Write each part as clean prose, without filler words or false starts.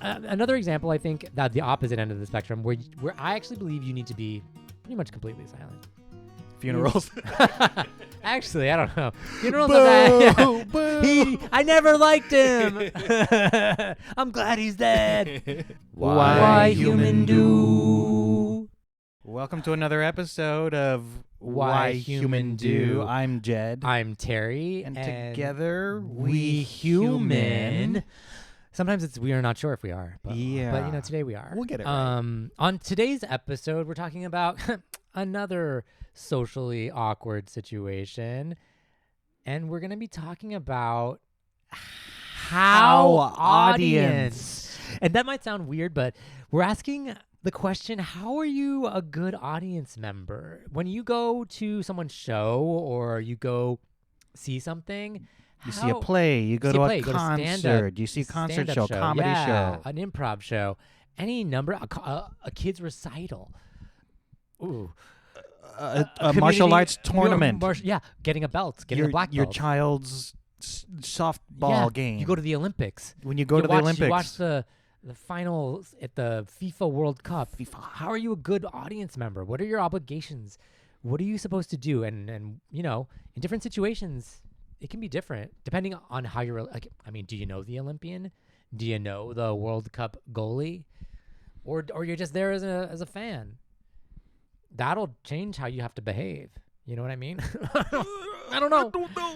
another example, I think, that the opposite end of the spectrum, where I actually believe you need to be pretty much completely silent. Funerals. Actually, I don't know. Funerals are bad. I never liked him. I'm glad he's dead. Why human do? Welcome to another episode of Why Human Do. I'm Jed. I'm Terry. And together we human. Sometimes we are not sure if we are. But today we are. We'll get it right. On today's episode, we're talking about another socially awkward situation. And we're going to be talking about how audience. And that might sound weird, but we're asking the question, how are you a good audience member? When you go to someone's show or you go see something, you see a play, you go to a concert, you see a concert show, comedy show, an improv show, any number, a kid's recital. Ooh. A martial arts tournament. Getting a belt, getting a black belt. Your child's softball game. You go to the Olympics. When you go to the Olympics. You watch the finals at the FIFA World Cup. How are you a good audience member? What are your obligations? What are you supposed to do? And you know, in different situations, it can be different depending on how you're like. I mean, do you know the Olympian? Do you know the World Cup goalie? Or you're just there as a fan? That'll change how you have to behave. You know what I mean? I don't know.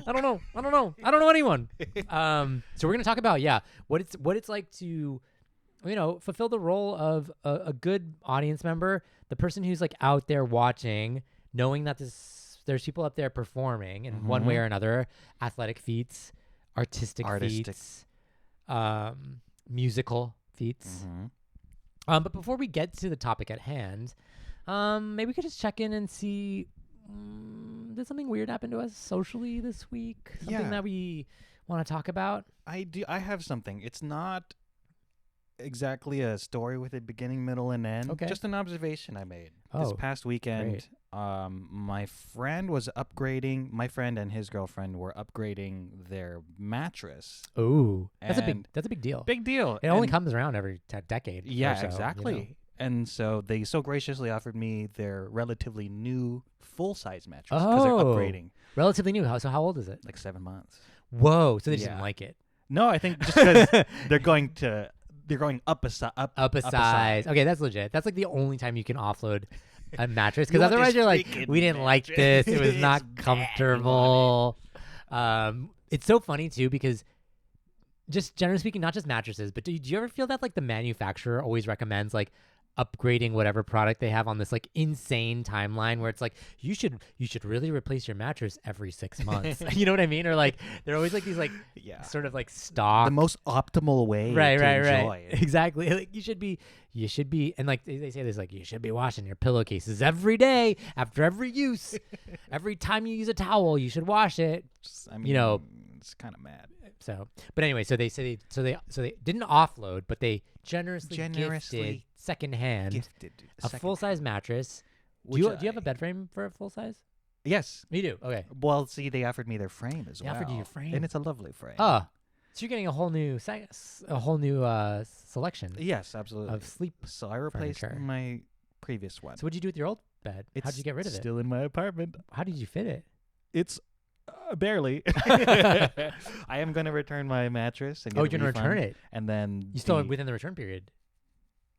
I don't know anyone. So we're gonna talk about what it's like to, fulfill the role of a good audience member, the person who's like out there watching, knowing that there's people up there performing in one way or another, athletic feats, artistic feats, musical feats. But before we get to the topic at hand, maybe we could just check in and see, did something weird happen to us socially this week? Something that we want to talk about? I have something. It's not exactly a story with a beginning, middle, and end. Okay. Just an observation I made this past weekend. Great. My friend and his girlfriend were upgrading their mattress. Ooh, that's a big deal. Big deal. It only comes around every decade. Yeah, or so, exactly. And so they so graciously offered me their relatively new full-size mattress because they're upgrading. Relatively new. So how old is it? Like 7 months. Whoa. So they just didn't like it. No, I think just because they're going up a size. Okay, that's legit. That's like the only time you can offload a mattress, because otherwise you're like, we didn't like this. It was not comfortable. It's so funny too, because just generally speaking, not just mattresses, but do you ever feel that like the manufacturer always recommends like upgrading whatever product they have on this like insane timeline where it's like you should really replace your mattress every 6 months. You know what I mean? Or like they're always like these like sort of like stock, the most optimal way to enjoy it. Exactly. Like you should be, and like they say this, like you should be washing your pillowcases every day after every use. Every time you use a towel, you should wash it. I mean, it's kind of mad. So, but anyway, so they didn't offload, but they generously gifted secondhand a full-size mattress. Do you have a bed frame for a full size? Yes, you do. Okay. Well, see, they offered me their frame as well. They offered you your frame, and it's a lovely frame. So you're getting a whole new selection. Yes, absolutely. Of sleep. So I replaced my previous one. So what'd you do with your old bed? How'd you get rid of it? Still in my apartment. How did you fit it? It's barely. I am going to return my mattress. And you're going to return it? And then you still within the return period?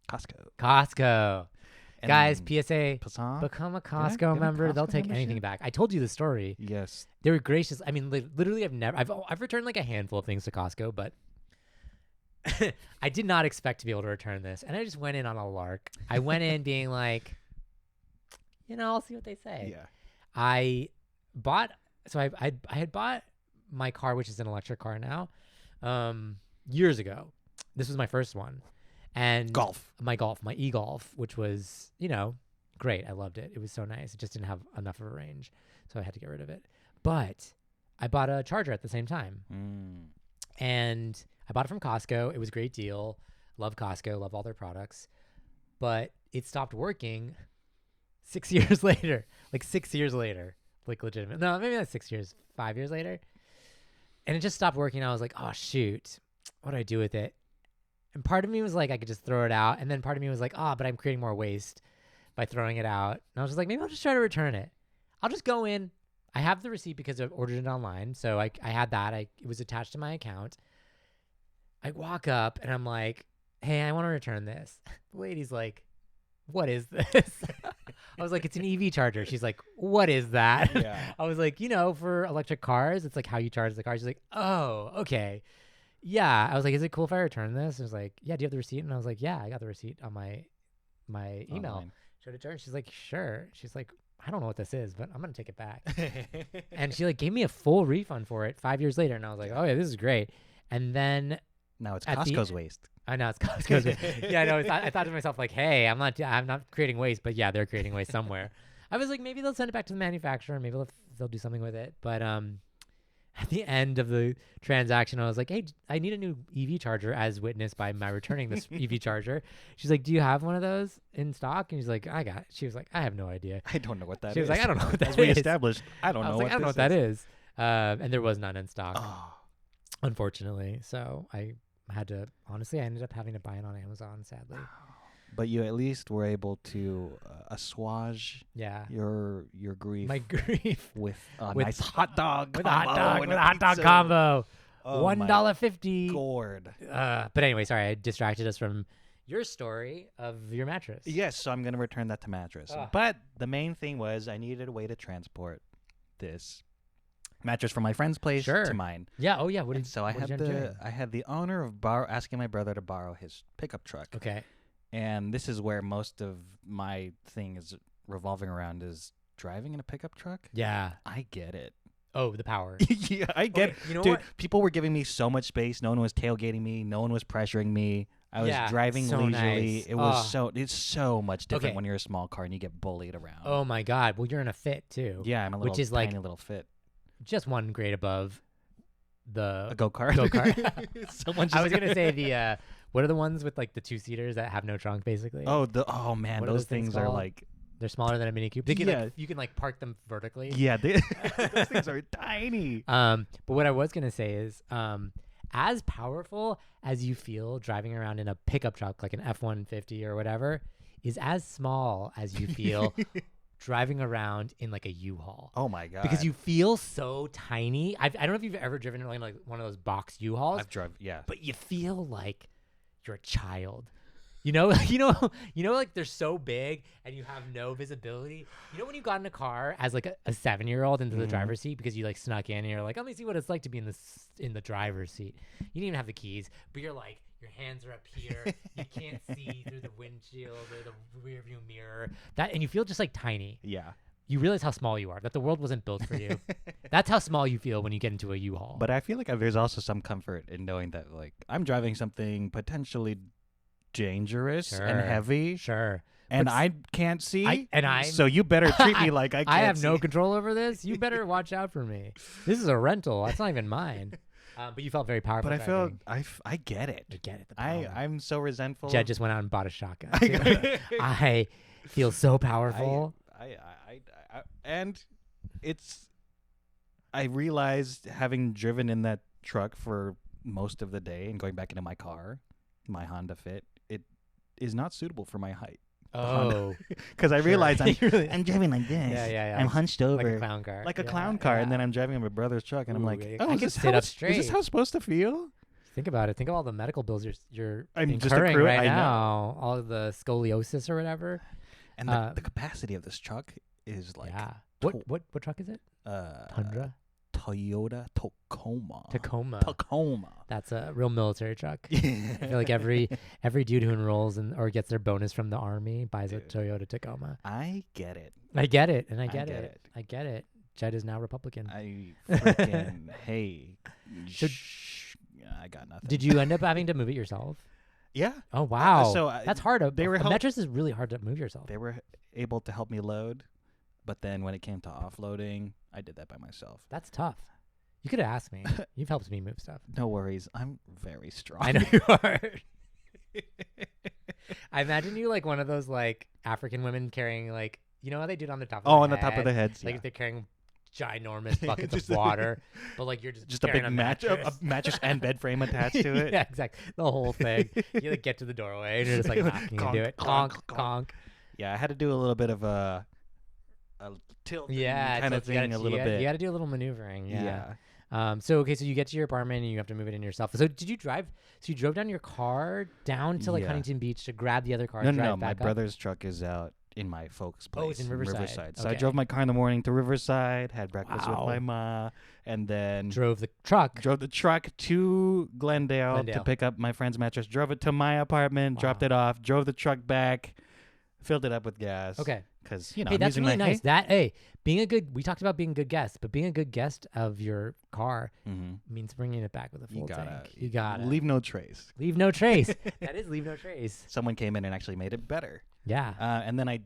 Costco. And guys, PSA, Passant? become a Costco member. They'll take anything back. I told you the story. Yes. They were gracious. I mean, literally, I've returned like a handful of things to Costco, but I did not expect to be able to return this. And I just went in on a lark. I went in being like, I'll see what they say. Yeah. I had bought my car, which is an electric car now, years ago. This was my first one. And my e-Golf, which was, great. I loved it. It was so nice. It just didn't have enough of a range, so I had to get rid of it. But I bought a charger at the same time. And I bought it from Costco. It was a great deal. Love Costco. Love all their products. But it stopped working 6 years later. Like 6 years later. Like legitimate. No, maybe not 6 years. 5 years later. And it just stopped working. I was like, oh, shoot. What do I do with it? And part of me was like, I could just throw it out. And then part of me was like, but I'm creating more waste by throwing it out. And I was just like, maybe I'll just try to return it. I'll just go in. I have the receipt because I ordered it online. So I had that. It was attached to my account. I walk up and I'm like, hey, I want to return this. The lady's like, what is this? I was like, it's an EV charger. She's like, what is that? Yeah. I was like, for electric cars, it's like how you charge the car. She's like, oh, okay. Yeah. I was like, is it cool if I return this? I was like, yeah, do you have the receipt? And I was like, yeah, I got the receipt on my email. Online. Showed it to her. She's like, sure. She's like, I don't know what this is, but I'm going to take it back. And she like gave me a full refund for it 5 years later. And I was like, oh yeah, this is great. And then now it's Costco's waste. I know it's Costco's waste. Yeah, I know. I thought to myself like, hey, I'm not creating waste, but yeah, they're creating waste somewhere. I was like, maybe they'll send it back to the manufacturer. Maybe they'll do something with it. But at the end of the transaction, I was like, hey, I need a new EV charger, as witnessed by my returning this EV charger. She's like, do you have one of those in stock? And he's like, I got it. She was like, I have no idea. I don't know what that is. She was like, I don't know what that As is. we established, I don't know what that is. And there was none in stock, Oh. unfortunately. So I ended up having to buy it on Amazon, sadly. But you at least were able to assuage your grief. My grief with a nice hot dog with a hot dog and with a hot dog pizza. combo. Oh, $1.50. Gourd. But anyway, sorry, I distracted us from your story of your mattress. Yes, so I'm going to return that to mattress. But the main thing was I needed a way to transport this mattress from my friend's place to mine. Yeah. Oh yeah. I had the honor of asking my brother to borrow his pickup truck. Okay. And this is where most of my thing is revolving around is driving in a pickup truck. Yeah. I get it. Oh, the power. Yeah, I get it. You know Dude, what? people were giving me so much space. No one was tailgating me. No one was pressuring me. I was driving so leisurely. nice. It was it's so much different when you're a small car and you get bullied around. Oh my God. Well, you're in a Fit too. Yeah, I'm a little tiny little Fit. Just one grade above a go-kart. I was gonna say the what are the ones with like the 2-seaters that have no trunk basically? Oh man, those things are like they're smaller than a Mini Cooper. You can like park them vertically. Yeah, those things are tiny. But what I was gonna say is as powerful as you feel driving around in a pickup truck like an F-150 or whatever is as small as you feel driving around in like a U-Haul. Oh my God. Because you feel so tiny. I don't know if you've ever driven in like one of those box U-Hauls. I've driven, yeah. But you feel like you're a child. Like they're so big and you have no visibility. You know when you got in a car as like a 7-year-old into the driver's seat because you like snuck in and you're like, let me see what it's like to be in the driver's seat. You didn't even have the keys, but you're like, your hands are up here. You can't see through the windshield or the rear view mirror. And you feel just like tiny. Yeah. You realize how small you are, that the world wasn't built for you. That's how small you feel when you get into a U-Haul. But I feel like there's also some comfort in knowing that like I'm driving something potentially dangerous and heavy. Sure. And I can't see. I so you better treat me like I can't I have see. no control over this. You better watch out for me. This is a rental. That's not even mine. But you felt very powerful. But driving. I get it. I get it. The power. I'm so resentful. Jed just went out and bought a shotgun. I feel so powerful. And I realized having driven in that truck for most of the day and going back into my car, my Honda Fit, it is not suitable for my height. Oh, because I realized I'm driving like this. Yeah. I'm hunched over like a clown car. Like a clown car, and then I'm driving my brother's truck, and I'm like, I can sit up straight. Is this how it's supposed to feel? Think about it. Think of all the medical bills you're I'm incurring just right now. All of the scoliosis or whatever. And the capacity of this truck is like What truck is it? Tundra. Toyota Tacoma. That's a real military truck. I feel like every dude who enrolls or gets their bonus from the army buys a Toyota Tacoma. I get it. I get it. I get it. Jed is now Republican. I freaking hey. I got nothing. Did you end up having to move it yourself? Yeah. Oh wow. So that's hard. A mattress is really hard to move yourself. They were able to help me load, but then when it came to offloading, I did that by myself. That's tough. You could have asked me. You've helped me move stuff. No worries. I'm very strong. I know you are. I imagine you like one of those like African women carrying like, you know how they do it on the top of their head? On the top of their heads. Like if they're carrying ginormous buckets of water, but like you're just a carrying big mattress. a mattress and bed frame attached to it. Yeah, exactly. The whole thing. You like get to the doorway and you're just like, can you do it? Conk, conk. Yeah, I had to do a little bit of a tilt kind of thing a little bit. You got to do a little maneuvering. Yeah. So you get to your apartment and you have to move it in yourself. So did you drive? So you drove down your car down to like Huntington Beach to grab the other car? No. My brother's truck is out in my folks' place. Oh, it's in Riverside. So I drove my car in the morning to Riverside, had breakfast with my ma, and then drove the truck to Glendale to pick up my friend's mattress. Drove it to my apartment, dropped it off, drove the truck back, filled it up with gas. Okay. Because hey, that's really nice. We talked about being a good guest, but being a good guest of your car means bringing it back with a full tank. You gotta leave no trace. Leave no trace. That is leave no trace. Someone came in and actually made it better. Yeah. And then I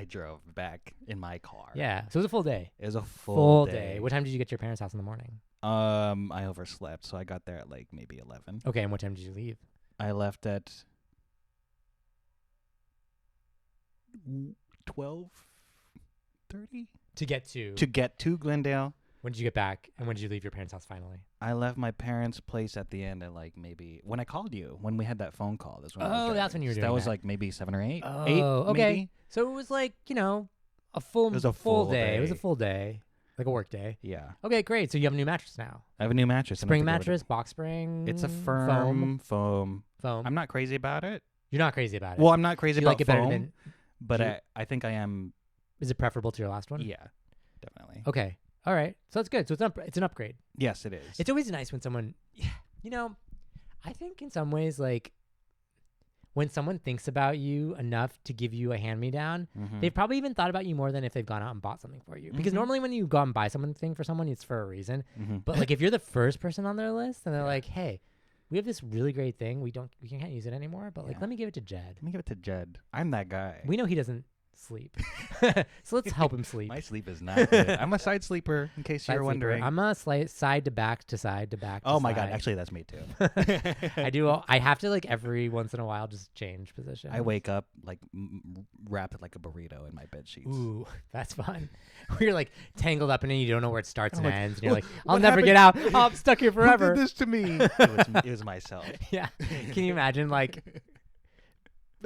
drove back in my car. Yeah. So it was a full day. It was a full day. What time did you get to your parents' house in the morning? I overslept, so I got there at like maybe 11. Okay, and what time did you leave? I left at 12:30 to get to Glendale. When did you get back, and when did you leave your parents' house finally? I left my parents' place at the end at like maybe when I called you, when we had that phone call. That's when that's when you were doing that. Was like maybe 7 or 8. Oh, 8, okay. Maybe? So it was like, a full day. It was a full day, like a work day. Yeah. Okay, great. So you have a new mattress now. I have a new mattress. Spring mattress, box spring. It's a firm foam. Foam. I'm not crazy about it. You're not crazy about it. Well, I'm not crazy about like it foam, better than, but I think I am. Is it preferable to your last one? Yeah, definitely. Okay. All right. So that's good. So it's an upgrade. Yes, it is. It's always nice when someone, I think in some ways, like, when someone thinks about you enough to give you a hand-me-down, they've probably even thought about you more than if they've gone out and bought something for you. Because normally when you go out and buy something for someone, it's for a reason. But like if you're the first person on their list and they're like, hey, we have this really great thing. We can't use it anymore, but like let me give it to Jed. Let me give it to Jed. I'm that guy. We know he doesn't sleep. So let's help him sleep. My sleep is not good. I'm a side sleeper, in case you're wondering. I'm a side to back to side to back. Oh my God. Actually, that's me too. I have to like every once in a while just change position. I wake up like wrapped like a burrito in my bed sheets. Ooh, that's fun. You're like tangled up in it. You don't know where it starts and ends. And you're like, I'll never get out. Oh, I'm stuck here forever. Who did this to me? It was myself. Yeah. Can you imagine like...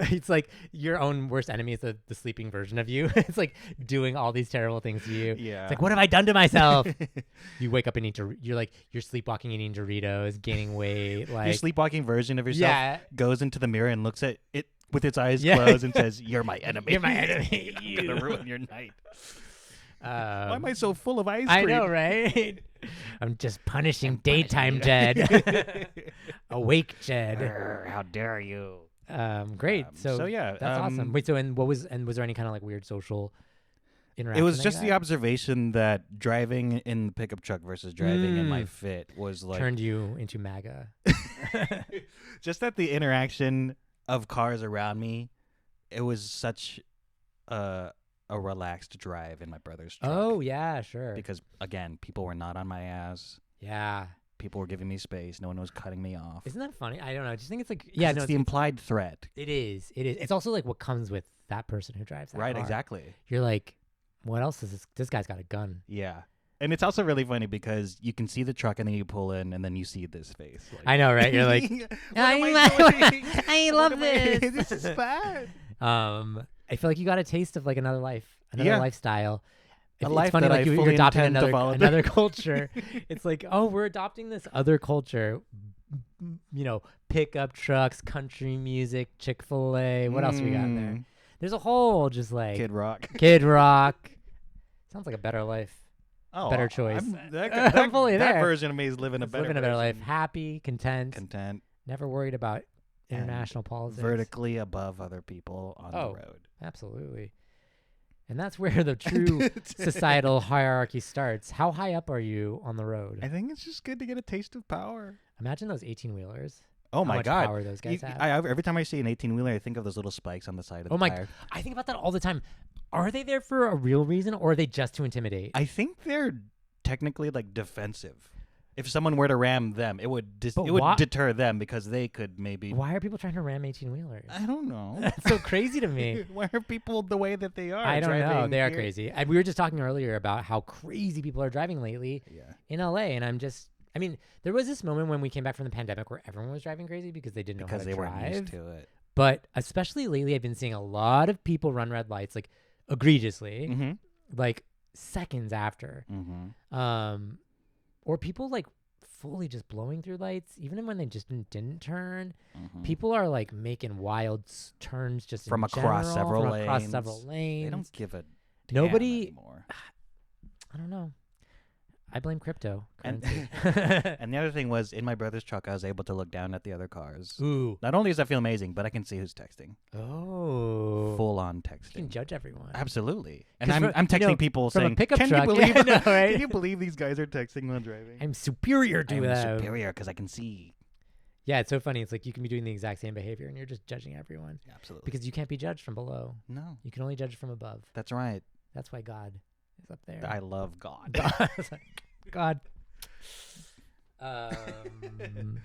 It's like your own worst enemy is the sleeping version of you. It's like doing all these terrible things to you. Yeah. It's like, what have I done to myself? You wake up and you're sleepwalking, eating Doritos, gaining weight. Like your sleepwalking version of yourself goes into the mirror and looks at it with its eyes closed and says, "You're my enemy. You're my enemy. I'm gonna ruin your night." Why am I so full of ice cream? I know, right? I'm just punishing daytime Jed. Awake Jed. How dare you? Great. So yeah, that's awesome. Wait, so was there any kind of like weird social interaction? It was just the observation that driving in the pickup truck versus driving in my Fit was like turned you into MAGA. Just that the interaction of cars around me, it was such a relaxed drive in my brother's truck. Oh yeah, sure. Because again, people were not on my ass. Yeah. People were giving me space. No one was cutting me off. Isn't that funny? I don't know. I just think it's like it's the implied threat. It is. It's also like what comes with that person who drives that right, car. Exactly. You're like, what else is this guy's got a gun. Yeah. And it's also really funny because you can see the truck and then you pull in and then you see this face. Like, I know, right? You're like, I love this. This is bad. I feel like you got a taste of like another life, another lifestyle. It's funny, like you're adopting another culture. It's It's like, oh, we're adopting this other culture. Pickup trucks, country music, Chick-fil-A. What else we got in there? There's a whole just like Kid Rock. Sounds like a better life. Oh, better choice. I'm fully there. That version of me is living a better life. Happy, content, never worried about and international politics. Vertically above other people on the road. Absolutely. And that's where the true societal hierarchy starts. How high up are you on the road? I think it's just good to get a taste of power. Imagine those 18-wheelers. Oh my God! How much power those guys have. Every time I see an 18-wheeler, I think of those little spikes on the side of the tire. I think about that all the time. Are they there for a real reason, or are they just to intimidate? I think they're technically like defensive. if someone were to ram them, it would But it would why- deter them because they could maybe. Why are people trying to ram 18-wheelers? I don't know. That's so crazy to me. Why are people the way that they are? I don't know. driving They are here? crazy. We were just talking earlier about how crazy people are driving lately Yeah. in LA, and I mean, there was this moment when we came back from the pandemic where everyone was driving crazy because they didn't know Because how they to weren't drive. used to it. But especially lately, I've been seeing a lot of people run red lights like egregiously, Mm-hmm. like seconds after. Mm-hmm. Or people like fully just blowing through lights, even when they just didn't turn. Mm-hmm. People are like making wild turns just From in across general, several from across lanes. several lanes. They don't give a damn Nobody- anymore. I don't know. I blame crypto And, currency. and the other thing was, in my brother's truck, I was able to look down at the other cars. Ooh. Not only does that feel amazing, but I can see who's texting. Oh. Full on You can texting. judge everyone. Absolutely. And 'Cause I'm from- texting you know, people from a saying, pickup "Can truck." you believe? Yeah, I know, right? Can you believe these guys are texting while driving?" I'm superior to I'm them. superior because I can see. Yeah, it's so funny. It's like you can be doing the exact same behavior and you're just judging everyone Absolutely. because you can't be judged from below. No, You can only judge from above. that's right. That's why God is up there. I love God. God.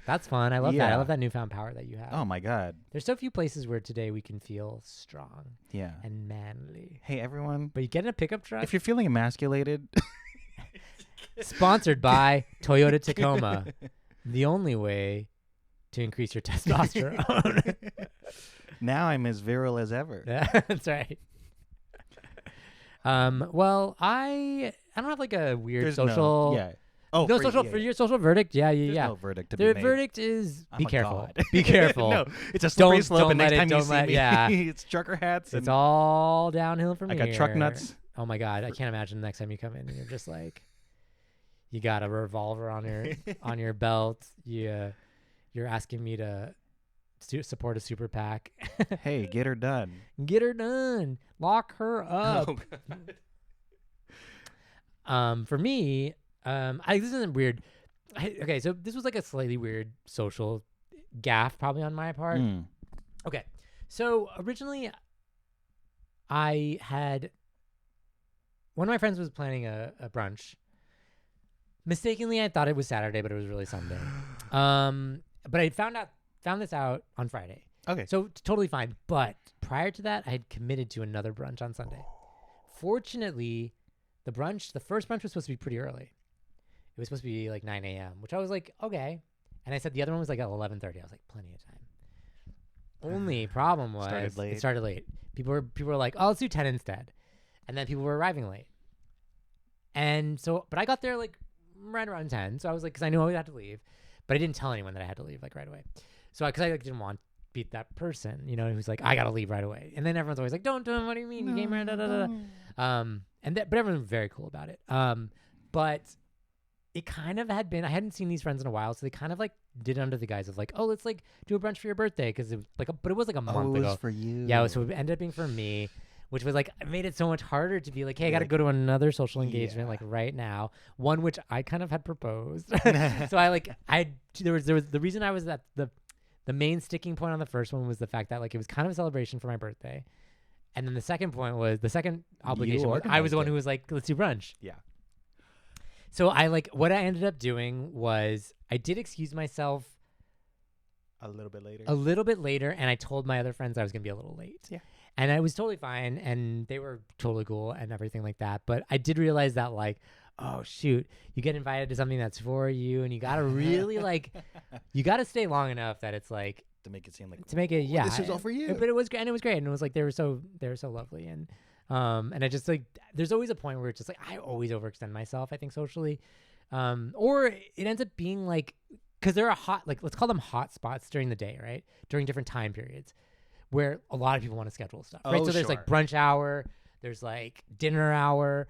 That's fun. I love that. I Yeah. love that newfound power that you have. Oh my God. There's so few places where today we can feel strong Yeah. and manly. Hey everyone, But you get in a pickup truck, if you're feeling emasculated, sponsored by Toyota Tacoma, the only way to increase your testosterone. now I'm as virile as ever. That's right. Well, I don't have like a weird There's social. no, yeah. Oh, No for- social yeah, for yeah. your social verdict. Yeah, There's yeah. no verdict to The be made. verdict is I'm be a careful. god. Be careful. No, it's a slippery Don't- slope, don't and next let it- time you don't see let- me, yeah. it's trucker hats. It's and all downhill from I here. got truck nuts. Oh my god, I can't imagine the next time you come in and you're just like, you got a revolver on your belt. You're asking me to support a super PAC. Hey, get her done. Get her done. Lock her up. Oh, God. For me, this isn't weird. Okay, so this was like a slightly weird social gaffe probably on my part. Mm. Okay, so originally I had one of my friends was planning a brunch. Mistakenly, I thought it was Saturday, but it was really Sunday. But I found this out on Friday. Okay. So totally fine. But prior to that, I had committed to another brunch on Sunday. Fortunately, the first brunch was supposed to be pretty early. It was supposed to be like 9 a.m., which I was like, okay. And I said the other one was like at 11:30. I was like, plenty of time. Only problem was Started late. it started late. People were like, oh, let's do 10 instead. And then people were arriving late. And so, but I got there like right around 10. So I was like, because I knew I would have to leave, but I didn't tell anyone that I had to leave like right away. So because I like, didn't want to beat that person, who's like, I got to leave right away. And then everyone's always like, don't, what do you mean? You came right, da, da, da, da. But everyone was very cool about it. But it kind of had been, I hadn't seen these friends in a while. So they kind of like did it under the guise of like, oh, let's like do a brunch for your birthday. Cause it was like, but it was like a month it ago. was for you. Yeah. So it ended up being for me, which was like, it made it so much harder to be like, hey, I got to Like, go to another social engagement yeah. like right now. One which I kind of had proposed. So there was the reason I was at the main sticking point on the first one was the fact that like it was kind of a celebration for my birthday. And then the second point was the second obligation was I was the one organized it. who was like, let's do brunch. Yeah. So what I ended up doing was I did excuse myself A little bit later. a little bit later, and I told my other friends I was gonna be a little late. Yeah. And I was totally fine, and they were totally cool and everything like that. But I did realize that like, oh shoot, you get invited to something that's for you, and you gotta really like, you gotta stay long enough that it's like to make it seem like to make it yeah. this is all for you. But it was great, and it was great, and it was like they were so lovely, and I just like there's always a point where it's just like I always overextend myself, I think socially, or it ends up being like because there are let's call them hot spots during the day, right? During different time periods where a lot of people want to schedule stuff, right? Oh, So there's like sure. brunch hour, there's like dinner hour.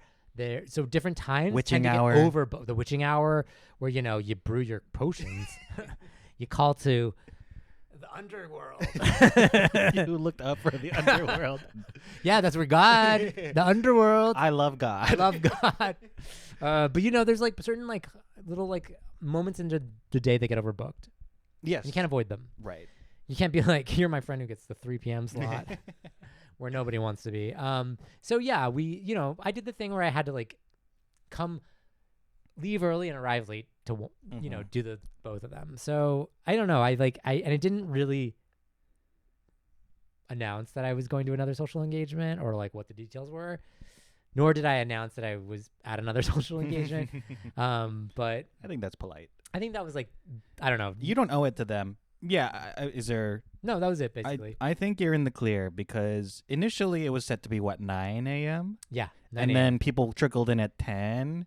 So different times Witching tend to hour. get over the witching hour where you brew your potions, you call to the underworld. You looked up for the underworld. Yeah, that's where God, the underworld. I love God. I love God. But there's like certain like little like moments into the day that get overbooked. Yes. You can't avoid them. Right. You can't be like, you're my friend who gets the 3 p.m. slot where nobody wants to be. So yeah, I did the thing where I had to like leave early and arrive late to do the both of them. So I don't know. And it didn't really announce that I was going to another social engagement or like what the details were, nor did I announce that I was at another social engagement. But I think that's polite. I think that was like, I don't know. You don't owe it to them. Yeah. Is there? No, that was it basically. I think you're in the clear because initially it was set to be 9 a.m. Yeah. 9 and a.m. then people trickled in at 10,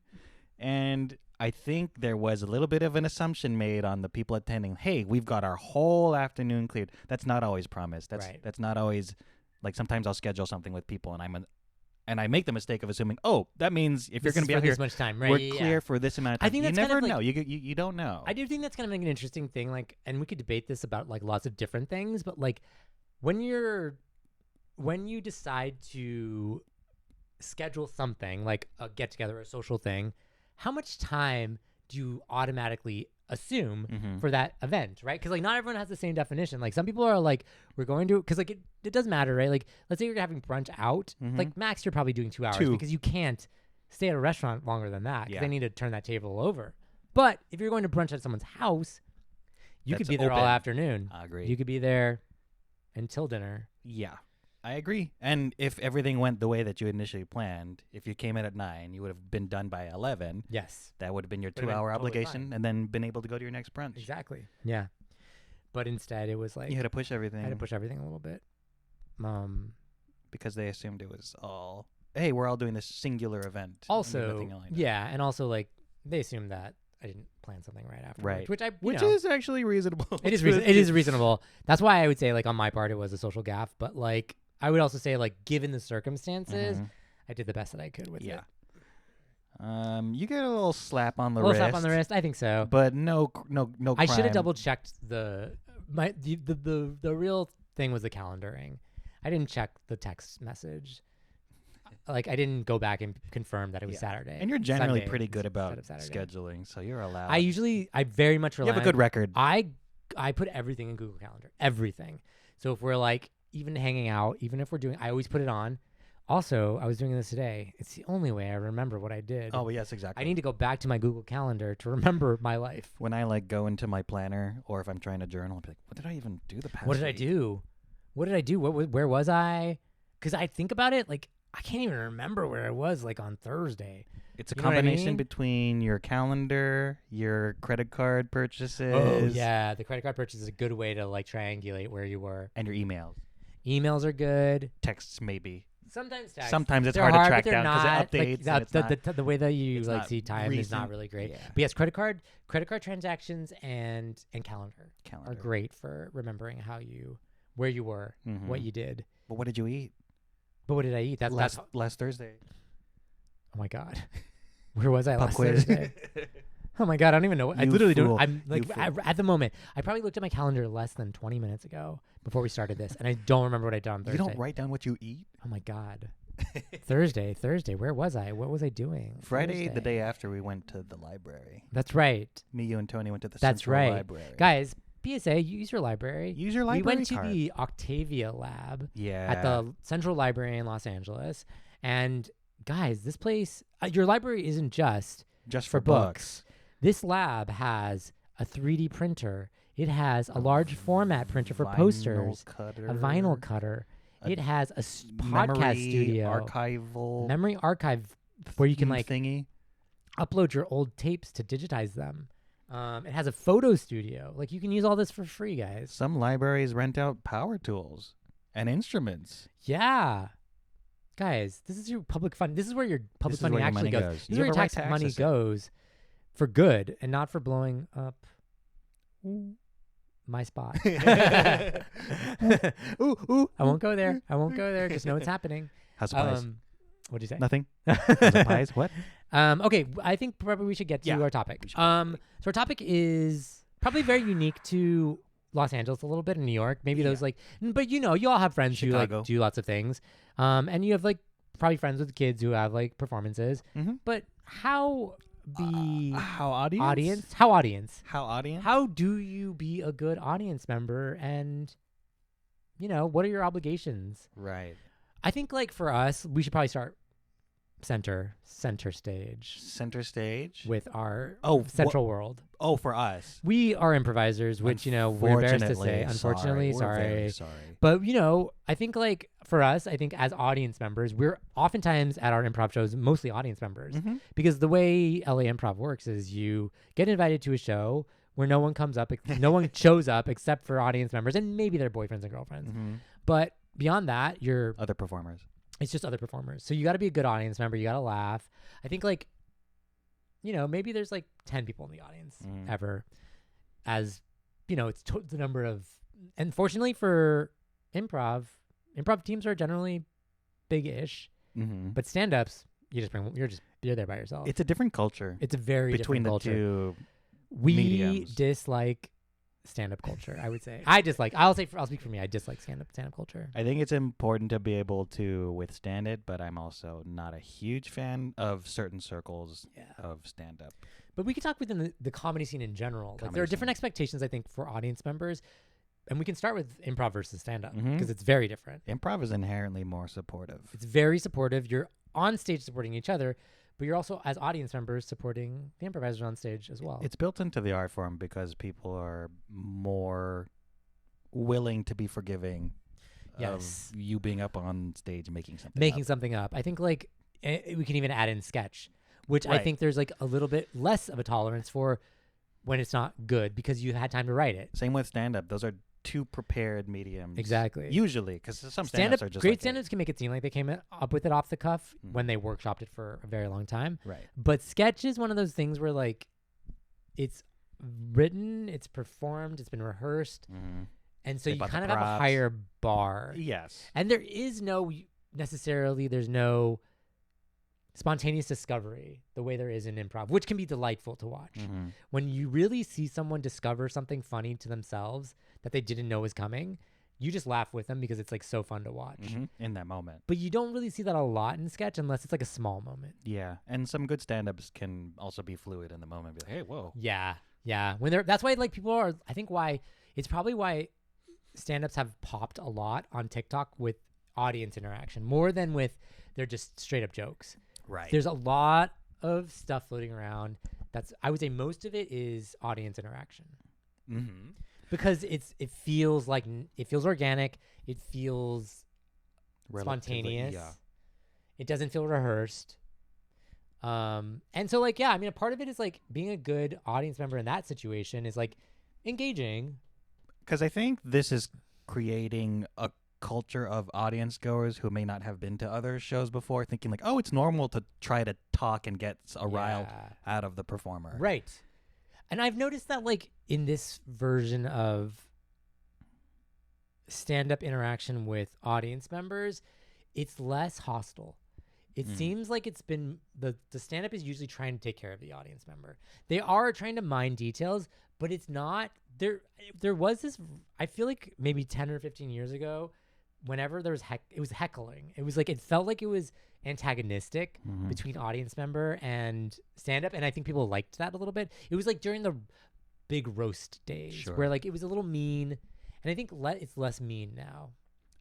and I think there was a little bit of an assumption made on the people attending. Hey, we've got our whole afternoon cleared. That's not always promised. That's not always, like, sometimes I'll schedule something with people and I make the mistake of assuming, oh, that means if you're going to be out here, this much time, right? we're clear for this amount of time. I think that's you never kind of know. You don't know. I do think that's kind of like an interesting thing. Like, and we could debate this about like lots of different things, but like when you decide to schedule something like a get together, a social thing, how much time do you automatically assume for that event, right? Because like not everyone has the same definition. Like some people are like, we're going to, because like it does matter, right? Like let's say you're having brunch out, like max you're probably doing 2 hours because you can't stay at a restaurant longer than that because they need to turn that table over. But if you're going to brunch at someone's house, you could be there all afternoon. I agree. You could be there until dinner. Yeah. I agree. And if everything went the way that you initially planned, if you came in at 9, you would have been done by 11. Yes. That would have been your Would have been 2-hour totally obligation fine. and then been able to go to your next brunch. Exactly. Yeah. But instead, it was like You had to push everything. I had to push everything a little bit. Because they assumed it was all, hey, we're all doing this singular event. Also, yeah, and also like they assumed that I didn't plan something right after. Right. Which is actually reasonable. It is it is reasonable. That's why I would say like on my part it was a social gaffe, but like I would also say like given the circumstances, I did the best that I could with it. You get a little slap on the A little wrist. slap on the wrist, I think so. But no I should have crime. double checked the real thing was the calendaring. I didn't check the text message. Like I didn't go back and confirm that it was Saturday. And you're generally Sunday pretty good about instead of Saturday. scheduling, so you're allowed. I very much rely You have a good record. I put everything in Google Calendar. Everything. So if we're like even hanging out, even if we're doing, I always put it on. Also, I was doing this today. It's the only way I remember what I did. Oh, yes, exactly. I need to go back to my Google Calendar to remember my life. When I like go into my planner or if I'm trying to journal, I'll be like, what did I even do the past What did I week? do? What did I do? Where was I? Because I think about it, like, I can't even remember where I was, like, on Thursday. It's a You know what I combination mean? between your calendar, your credit card purchases. Oh, yeah. The credit card purchase is a good way to, like, triangulate where you were. And your emails. Emails are good. Texts, maybe. Sometimes text. Sometimes it's They're hard to but track they're down because it not, updates. Like, and it's not, the way that you it's like not see time is not recent. really great. Yeah. But yes, credit card transactions and calendar are great for remembering where you were, what you did. But what did you eat? But what did I eat? That's last Thursday. Oh my God, where was I Pop last quiz. Thursday? Oh my God, I don't even know. I You literally fool. don't. I'm like You fool. at the moment. I probably looked at my calendar less than 20 minutes ago before we started this, and I don't remember what I did on Thursday. You don't write down what you eat? Oh my God. Thursday. Where was I? What was I doing? Friday, the Thursday. day after we went to the library. That's right. Me, you, and Tony went to the That's Central right. Library. Guys, PSA, use your library. Use your library We went to card. the Octavia lab Yeah. at the Central Library in Los Angeles. And guys, this place, your library isn't just for books. This lab has a 3D printer. It has a large format printer for Vinyl posters, cutter, a vinyl cutter. a It has a podcast memory studio, archival memory archive where you can like thingy. upload your old tapes to digitize them. It has a photo studio. Like you can use all this for free, guys. Some libraries rent out power tools and instruments. Yeah. Guys, this is your public fund. This is where your public This is funding where your actually money goes. goes. This You is where have your a right tax to money access it. goes for good and not for blowing up my spot. ooh, I won't go there. Just know it's happening. House of Pies. What'd you say? Nothing. House of Pies. What? Okay, I think probably we should get to our topic. So our topic is probably very unique to Los Angeles a little bit in New York. Maybe those like, but you all have friends who Chicago. like do lots of things. And you have like probably friends with kids who have like performances. But how How audience? How audience? How audience? How do you be a good audience member? And what are your obligations? Right. I think like for us, we should probably start center stage Center stage with our Oh, central world. Oh, for us. We are improvisers, which, we're embarrassed to say. Unfortunately, We're very sorry. But, I think like for us, I think as audience members, we're oftentimes at our improv shows mostly audience members because the way LA Improv works is you get invited to a show where no one comes up, no one shows up except for audience members and maybe their boyfriends and girlfriends. But beyond that, you're other performers. It's just other performers. So you got to be a good audience member. You got to laugh. I think like, maybe there's like 10 people in the audience ever as, it's the number of, and fortunately for improv teams are generally big-ish, but stand-ups, you're there by yourself. It's a different culture. It's a very between different the culture. two We mediums. dislike stand-up culture, I would say. I'll speak for me. I dislike stand-up culture. I think it's important to be able to withstand it, but I'm also not a huge fan of certain circles of stand-up. But we could talk within the comedy scene in general. Like there are different expectations, I think, for audience members. And we can start with improv versus stand-up because it's very different. Improv is inherently more supportive. It's very supportive. You're on stage supporting each other, but you're also, as audience members, supporting the improvisers on stage as well. It's built into the art form because people are more willing to be forgiving of you being up on stage making something up. I think like we can even add in sketch, which I think there's like a little bit less of a tolerance for when it's not good because you had time to write it. Same with stand-up. Those are two prepared mediums. Exactly. Usually, because some stand-ups are just great stand-ups can make it seem like they came up with it off the cuff when they workshopped it for a very long time. Right. But sketch is one of those things where like it's written, it's performed, it's been rehearsed, and so you kind of have a higher bar. Yes. And there is there's no spontaneous discovery the way there is in improv, which can be delightful to watch. When you really see someone discover something funny to themselves that they didn't know was coming, you just laugh with them because it's like so fun to watch in that moment. But you don't really see that a lot in sketch unless it's like a small moment. Yeah, and some good stand-ups can also be fluid in the moment. Be like, hey, whoa. Yeah. That's why like people are. I think it's probably why stand-ups have popped a lot on TikTok with audience interaction more than with they're just straight up jokes. Right. There's a lot of stuff floating around. I would say most of it is audience interaction. Because it feels organic. It feels spontaneous. Yeah. It doesn't feel rehearsed. And so like, yeah, I mean, a part of it is like being a good audience member in that situation is like engaging. Because I think this is creating a culture of audience goers who may not have been to other shows before, thinking like, oh, it's normal to try to talk and get a rile out of the performer. Right. And I've noticed that like in this version of stand-up interaction with audience members, it's less hostile. It seems like it's been the stand-up is usually trying to take care of the audience member. They are trying to mind details, but it's not there was this, I feel like maybe 10 or 15 years ago, whenever there was it was heckling. It was like it felt like it was antagonistic between audience member and stand-up, and I think people liked that a little bit. It was like during the big roast days where like it was a little mean, and I think it's less mean now.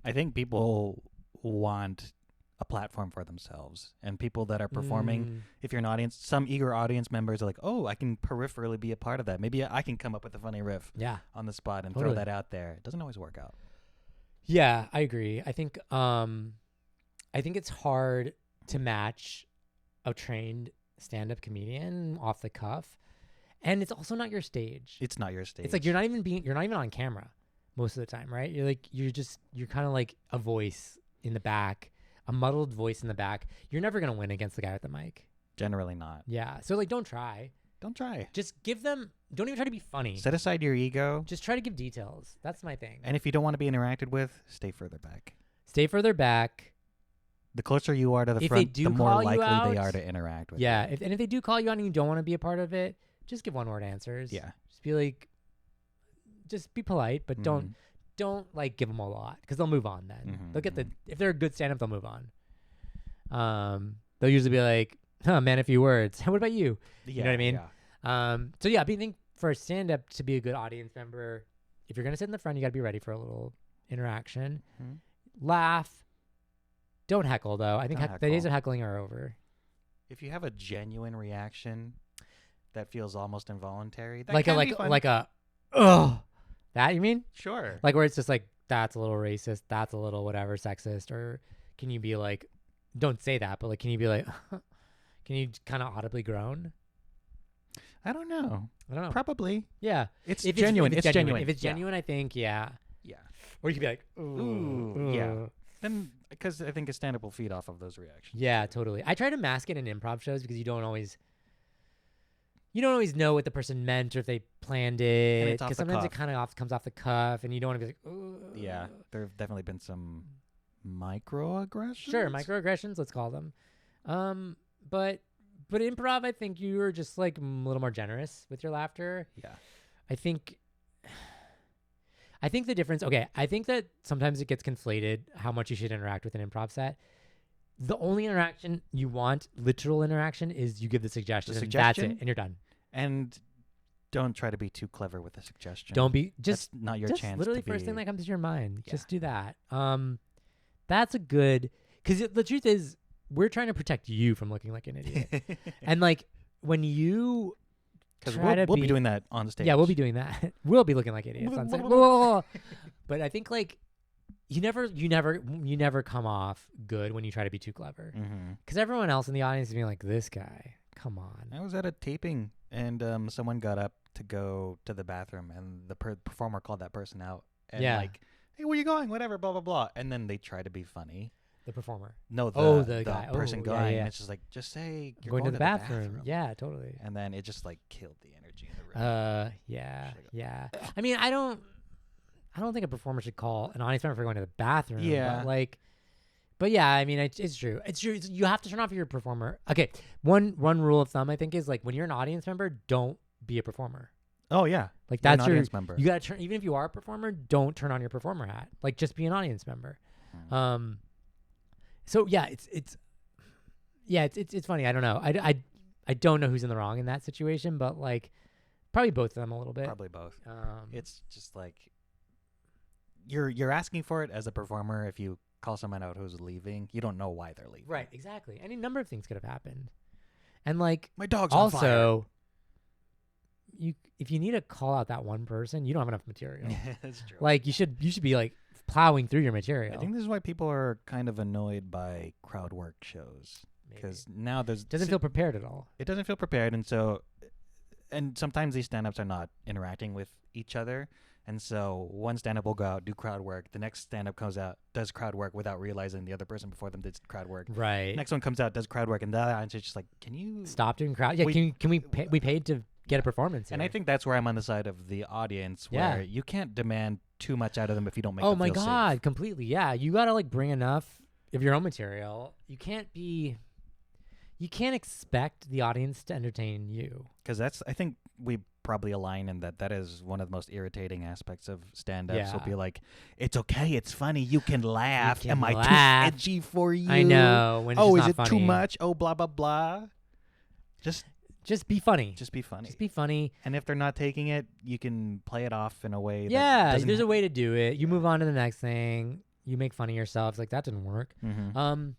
I think people want a platform for themselves, and people that are performing, if you're an audience, some eager audience members are like, oh, I can peripherally be a part of that. Maybe I can come up with a funny riff on the spot and throw that out there. It doesn't always work out. Yeah, I agree. I think it's hard to match a trained stand-up comedian off the cuff, and it's also not your stage. It's not your stage. It's like you're not even on camera most of the time, right? You're kind of like a voice in the back, a muddled voice in the back. You're never gonna win against the guy with the mic. Generally not. Yeah. So like, don't try. Just give them. Don't even try to be funny. Set aside your ego. Just try to give details. That's my thing. And if you don't want to be interacted with, stay further back. The closer you are to the front, the more likely they are to interact with you. Yeah. If they do call you out and you don't want to be a part of it, just give one-word answers. Yeah. Just be like, just be polite, but don't like give them a lot because they'll move on then. They'll get if they're a good stand-up, they'll move on. They'll usually be like, huh, man, a few words. What about you? You know what I mean? Yeah. So yeah, I think for a stand-up to be a good audience member, if you're going to sit in the front, you got to be ready for a little interaction. Laugh. Don't heckle though. I think the days of heckling are over. If you have a genuine reaction that feels almost involuntary, that like can a be fun. like a ugh. That you mean? Sure. Like where it's just like that's a little racist, that's a little whatever sexist, or can you be like, don't say that, but like, can you be like, can you kind of audibly groan? I don't know. I don't know. Probably. Yeah. It's If genuine. If It's it's genuine. If it's genuine, I think yeah. Yeah. Or you could be like, ooh, Yeah. Then, because I think a stand-up will feed off of those reactions. Yeah, totally. I try to mask it in improv shows because you don't always know what the person meant or if they planned it. it's off Because the sometimes cuff. it kind of comes off the cuff, and you don't want to be like, ooh. Yeah. There have definitely been some microaggressions. Sure, microaggressions, let's call them. But improv, I think you were just like a little more generous with your laughter. Yeah. I think the difference. Okay, I think that sometimes it gets conflated how much you should interact with an improv set. The only interaction you want, literal interaction, is you give the suggestion, and that's it, and you're done. And don't try to be too clever with the suggestion. Don't be just That's not your just chance. literally to first be, thing that comes to your mind. Yeah. Just do that. That's a good, because the truth is we're trying to protect you from looking like an idiot, and like when you. Because we'll be doing that on stage. Yeah, we'll be doing that. We'll be looking like idiots on stage. But I think like you never come off good when you try to be too clever. Because everyone else in the audience is being like, this guy, come on. I was at a taping and someone got up to go to the bathroom and the performer called that person out and like, hey, where you going? Whatever, blah, blah, blah. And then they try to be funny. The performer. No, the guy. person going. Yeah, yeah. And it's just like, just say you're going to the bathroom. Yeah, totally. And then it just like killed the energy in the room. Yeah. I mean, I don't think a performer should call an audience member for going to the bathroom. Yeah. But yeah, I mean, it's true. It's true. You have to turn off your performer. Okay. One rule of thumb, I think, is like when you're an audience member, don't be a performer. Oh yeah. Like you're that's an audience member. You gotta turn, even if you are a performer, don't turn on your performer hat. Like just be an audience member. So yeah, it's funny. I don't know. I don't know who's in the wrong in that situation, but like probably both of them a little bit. Probably both. It's just like you're asking for it as a performer. If you call someone out who's leaving, you don't know why they're leaving. Right. Exactly. Any number of things could have happened, and like my dog's on fire. Also, if you need to call out that one person, you don't have enough material. That's true. Like you should be like plowing through your material. I think this is why people are kind of annoyed by crowd work shows because now doesn't feel prepared at all. It doesn't feel prepared, and sometimes these stand-ups are not interacting with each other, and so one stand-up will go out, do crowd work. The next stand-up comes out, does crowd work without realizing the other person before them did crowd work. Right. Next one comes out, does crowd work, and it's just like, can you stop doing crowd? Yeah. We paid to get a performance. And here. I think that's where I'm on the side of the audience, where you can't demand too much out of them if you don't make them feel safe. Oh my God, completely. Yeah, you gotta like bring enough of your own material. You can't expect the audience to entertain you. Because I think we probably align in that is one of the most irritating aspects of stand-ups. Yeah. Will be like, it's okay, it's funny, you can laugh. Am I too edgy for you? I know. When it's is it funny. too much? Oh, blah, blah, blah. Just be funny. Just be funny. Just be funny. And if they're not taking it, you can play it off in a way that there's a way to do it. You move on to the next thing. You make fun of yourself. It's like, that didn't work. Mm-hmm.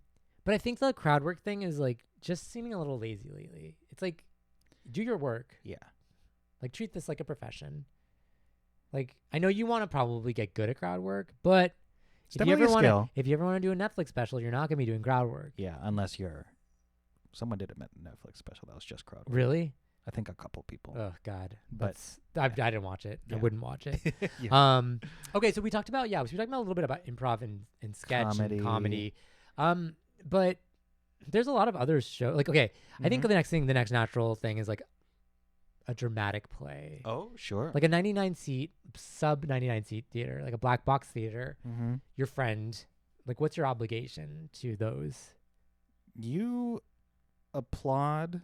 But I think the crowd work thing is like just seeming a little lazy lately. It's like, do your work. Yeah. Like treat this like a profession. Like I know you want to probably get good at crowd work, but if you ever want to do a Netflix special, you're not going to be doing crowd work. Yeah, unless someone did a Netflix special that was just crowd work. Really? I think a couple people. Oh God, but I didn't watch it. Yeah. I wouldn't watch it. Yeah. Okay, so we talked about a little bit about improv and sketch and comedy. But there's a lot of other shows. Like I think the next natural thing is like a dramatic play. Oh sure. Like a sub 99 seat theater, like a black box theater. Mm-hmm. Your friend. Like, what's your obligation to those? You applaud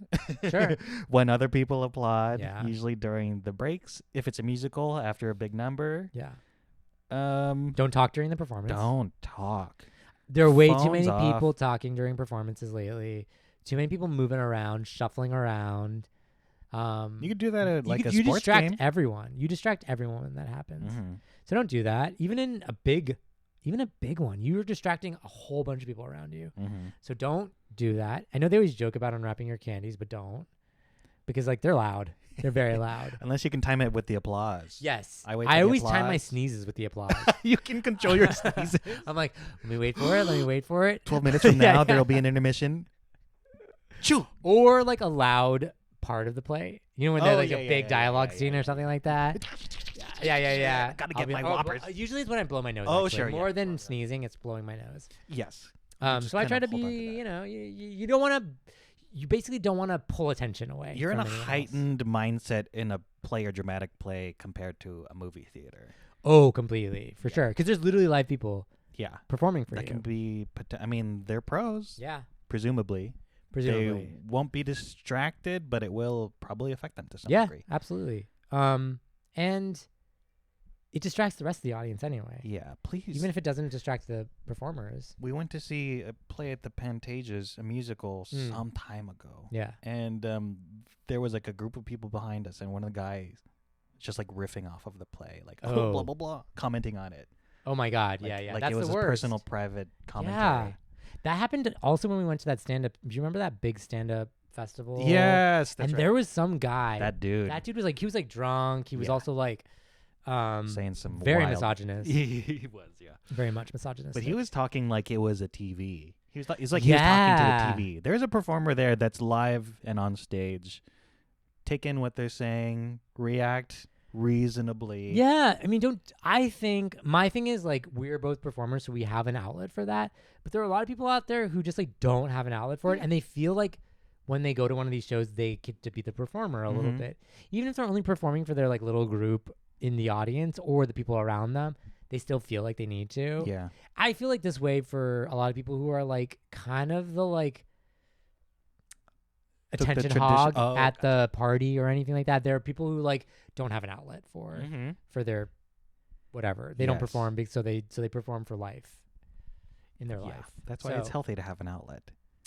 sure when other people applaud, usually during the breaks if it's a musical after a big number. Don't talk during the performance. Don't talk. There are way too many people talking during performances lately. Too many people moving around, shuffling around. You could do that at a sports you distract game. everyone. You distract everyone when that happens. Mm-hmm. So don't do that. Even in a big even a big one, you're distracting a whole bunch of people around you. Mm-hmm. So don't do that. I know they always joke about unwrapping your candies, but don't, because like they're loud. They're very loud. Unless you can time it with the applause. Yes. I always time my sneezes with the applause. You can control your sneezes. I'm like, let me wait for it. Let me wait for it. 12 minutes from now, there'll be an intermission. Choo! Or like a loud part of the play. You know, when there's like yeah, a big dialogue scene or something like that. Yeah. Gotta get my whoppers. Usually it's when I blow my nose. Oh, actually. sure. More than sneezing, it's blowing my nose. Yes. So I try to be, you don't want to, you basically don't want to pull attention away. You're in a from anyone heightened mindset in a play or dramatic play compared to a movie theater. Oh, completely. For sure. Because there's literally live people Yeah. performing for That you. can be, I mean, they're pros. Yeah. Presumably. Presumably. They won't be distracted, but it will probably affect them to some Yeah, degree. absolutely. And it distracts the rest of the audience anyway. Yeah, please. Even if it doesn't distract the performers. We went to see a play at the Pantages, a musical, some time ago. Yeah. And there was like a group of people behind us, and one of the guys just like riffing off of the play, like, oh, blah, blah, blah, commenting on it. Oh my God. Like, yeah. Like That's it was the his worst. personal, private commentary. Yeah. That happened also when we went to that stand-up. Do you remember that big stand-up festival? Yes. That's and right. there was some guy. That dude. That dude was like, he was like drunk. He was also like, saying some very wild misogynist. He was, yeah. Very much misogynist. But he was talking like it was a TV. He was like he was talking to the TV. There's a performer there that's live and on stage. Take in what they're saying, react reasonably. Yeah, I mean, I think my thing is like we're both performers, so we have an outlet for that. But there are a lot of people out there who just like don't have an outlet for it, and they feel like when they go to one of these shows, they get to be the performer a little bit, even if they're only performing for their like little group in the audience or the people around them. They still feel like they need to. Yeah, I feel like this way for a lot of people who are like kind of the like attention hog at the party or anything like that. There are people who like don't have an outlet for their whatever. They don't perform so they perform for life in their life. That's why it's healthy to have an outlet.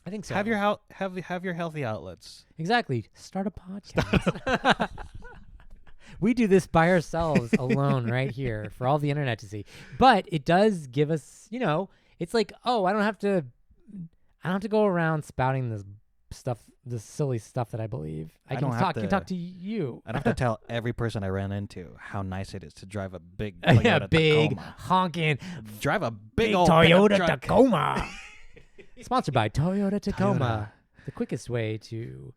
I think so. Have your healthy outlets. Exactly. Start a podcast. We do this by ourselves alone right here for all the internet to see. But it does give us, it's like, oh, I don't have to go around spouting this silly stuff that I believe. I can talk to you. I don't have to tell every person I ran into how nice it is to drive a big big Tacoma. honking Drive a big old Toyota truck. Tacoma. Sponsored by Toyota Tacoma. The quickest way to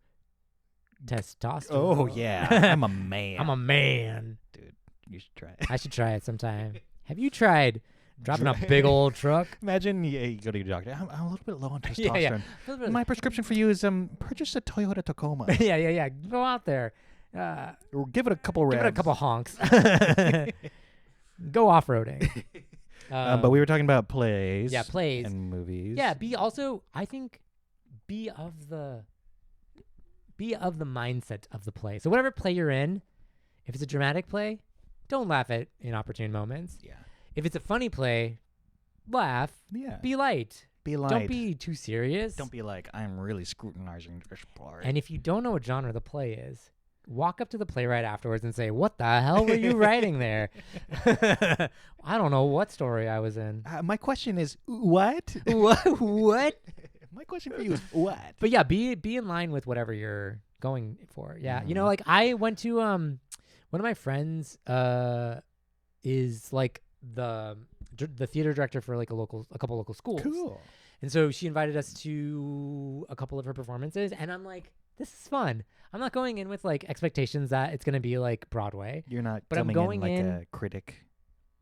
testosterone. Oh yeah, I'm a man. I'm a man. Dude, you should try it. I should try it sometime. Have you tried driving a big old truck? Imagine you go to your doctor. I'm a little bit low on testosterone. Yeah. My prescription for you is purchase a Toyota Tacoma. Yeah. Go out there. Or give it a couple revs. Give it a couple honks. Go off-roading. But we were talking about plays. Yeah, plays. And movies. Yeah, be of the mindset of the play. So whatever play you're in, if it's a dramatic play, don't laugh at inopportune moments. Yeah. If it's a funny play, laugh. Yeah. Be light. Be light. Don't be too serious. Don't be like, I'm really scrutinizing this part. And if you don't know what genre the play is, walk up to the playwright afterwards and say, what the hell were you writing there? I don't know what story I was in. My question is, what? What? My question for you is, what? But yeah, be in line with whatever you're going for. Yeah. Like I went to one of my friends is like the theater director for like a couple local schools. Cool. And so she invited us to a couple of her performances, and I'm like, this is fun. I'm not going in with like expectations that it's going to be like Broadway. You're not but coming I'm going in like a critic.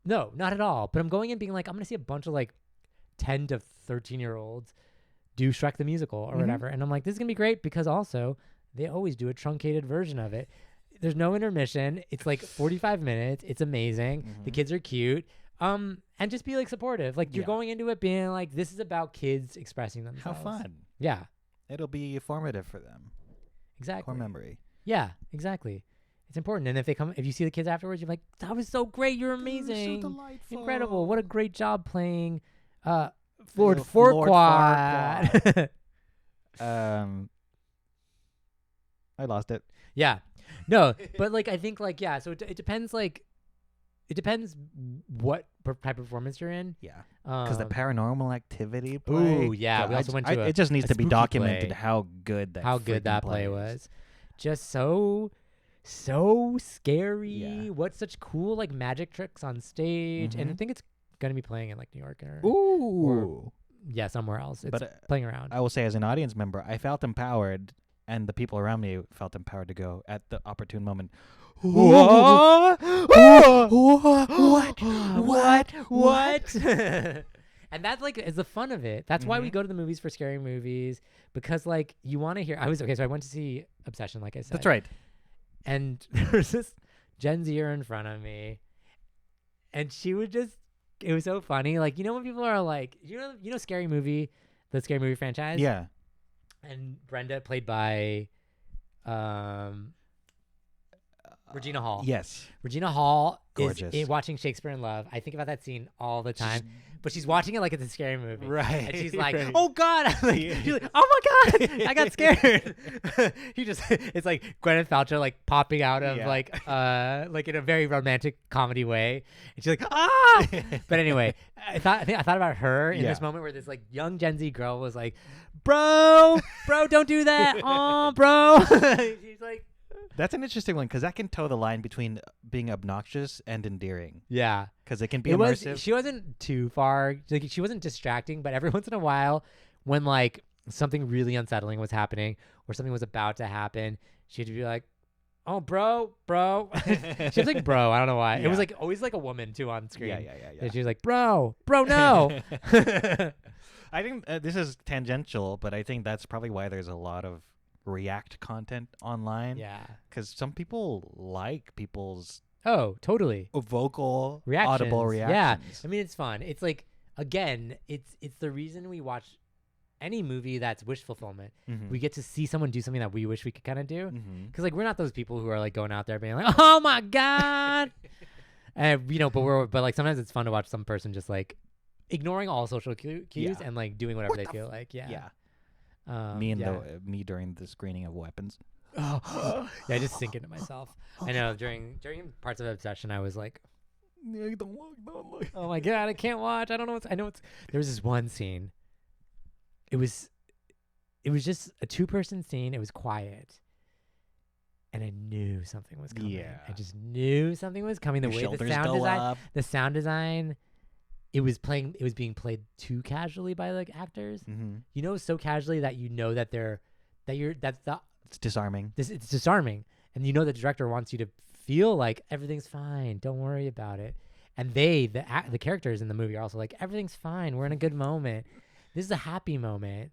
No, not at all. But I'm going in being like, I'm going to see a bunch of like 10 to 13-year-olds do Shrek the Musical or whatever. And I'm like, this is going to be great because also they always do a truncated version of it. There's no intermission. It's like 45 minutes. It's amazing. The kids are cute. And just be like supportive. Like you're going into it being like, this is about kids expressing themselves. How fun. Yeah. It'll be formative for them. Exactly. Core memory. Yeah, exactly. It's important. And if you see the kids afterwards, you're like, that was so great. You're amazing. So delightful. Incredible. What a great job playing Lord Farquaad. I lost it. Yeah. No, but like I think like, yeah, so it depends like it depends what type of performance you're in. Yeah. Because the Paranormal Activity play. Ooh, yeah. God, We also went to it just needs a to be spooky documented play. how good that play is. was. Just so scary. Yeah. What such cool like magic tricks on stage. And I Mhm. think it's gonna be playing in like New York or Ooh. yeah, somewhere else. It's But playing around. I will say, as an audience member, I felt empowered, and the people around me felt empowered to go at the opportune moment. What? What? And that's like is the fun of it. That's why we Mhm. go to the movies for scary movies because like you want to hear. So I went to see Obsession, like I said. That's right. And there's this Gen Zer in front of me, and she would just. It was so funny. Like when people are like, Scary Movie, the Scary Movie franchise. Yeah. And Brenda, played by Regina Hall. Yes. Regina Hall Gorgeous. is watching Shakespeare in Love. I think about that scene all the time. But she's watching it like it's a scary movie. Right. And she's like, right. oh God. She's like, oh my God. I got scared. It's like Gwyneth Paltrow like popping out of like in a very romantic comedy way. And she's like, ah. But anyway, I thought about her in this moment where this like young Gen Z girl was like, bro, don't do that. Oh, bro. She's like, that's an interesting one because that can toe the line between being obnoxious and endearing. Yeah, because it can be immersive. She wasn't too far. Like she wasn't distracting, but every once in a while, when like something really unsettling was happening or something was about to happen, she'd be like, "Oh, bro." She was like, "Bro." I don't know why. It was like always like a woman too on screen. Yeah. And she was like, "Bro, no." I think this is tangential, but I think that's probably why there's a lot of React content online. Yeah, because some people like people's totally vocal reactions. audible reactions. Yeah, I mean it's fun. It's like again, it's the reason we watch any movie that's wish fulfillment. Mm-hmm. We get to see someone do something that we wish we could kind of do. Mm-hmm. Because like we're not those people who are like going out there being like, oh my God, and but like sometimes it's fun to watch some person just like ignoring all social cues and like doing whatever they feel like. Yeah. Me during the screening of Weapons. Oh, yeah, I just sink into myself. I know during parts of Obsession, I was like, don't look. oh my God, I can't watch. I don't know. There was this one scene. It was just a 2-person scene. It was quiet. And I knew something was coming. Yeah. I just knew something was coming. The way the sound design, it was being played too casually by like actors. Mm-hmm. So casually that It's disarming. It's disarming. And the director wants you to feel like everything's fine. Don't worry about it. And the characters in the movie are also like, everything's fine. We're in a good moment. This is a happy moment.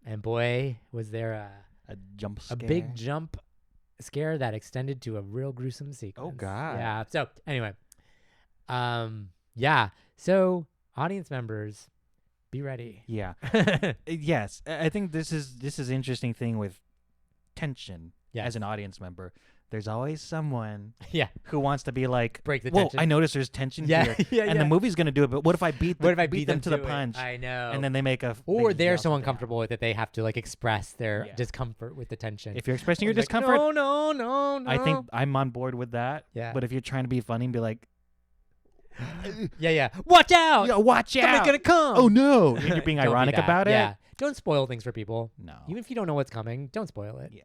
And boy, was there a jump scare. A big jump scare that extended to a real gruesome sequence. Oh God. Yeah. So anyway, yeah. So audience members, be ready. Yeah. Yes. I think this is interesting thing with tension as an audience member. There's always someone who wants to be like, break the whoa, tension. I noticed there's tension here. And the movie's going to do it, but what if I beat them to the punch? I know. And then they make a... Or they're so uncomfortable with it, they have to like express their discomfort with the tension. If you're expressing your discomfort... Like, no. I think I'm on board with that. Yeah. But if you're trying to be funny and be like... yeah. Watch out! Yeah, watch out! Somebody's gonna come! Oh no! And you're being ironic about it? Yeah. Don't spoil things for people. No. Even if you don't know what's coming, don't spoil it. Yeah.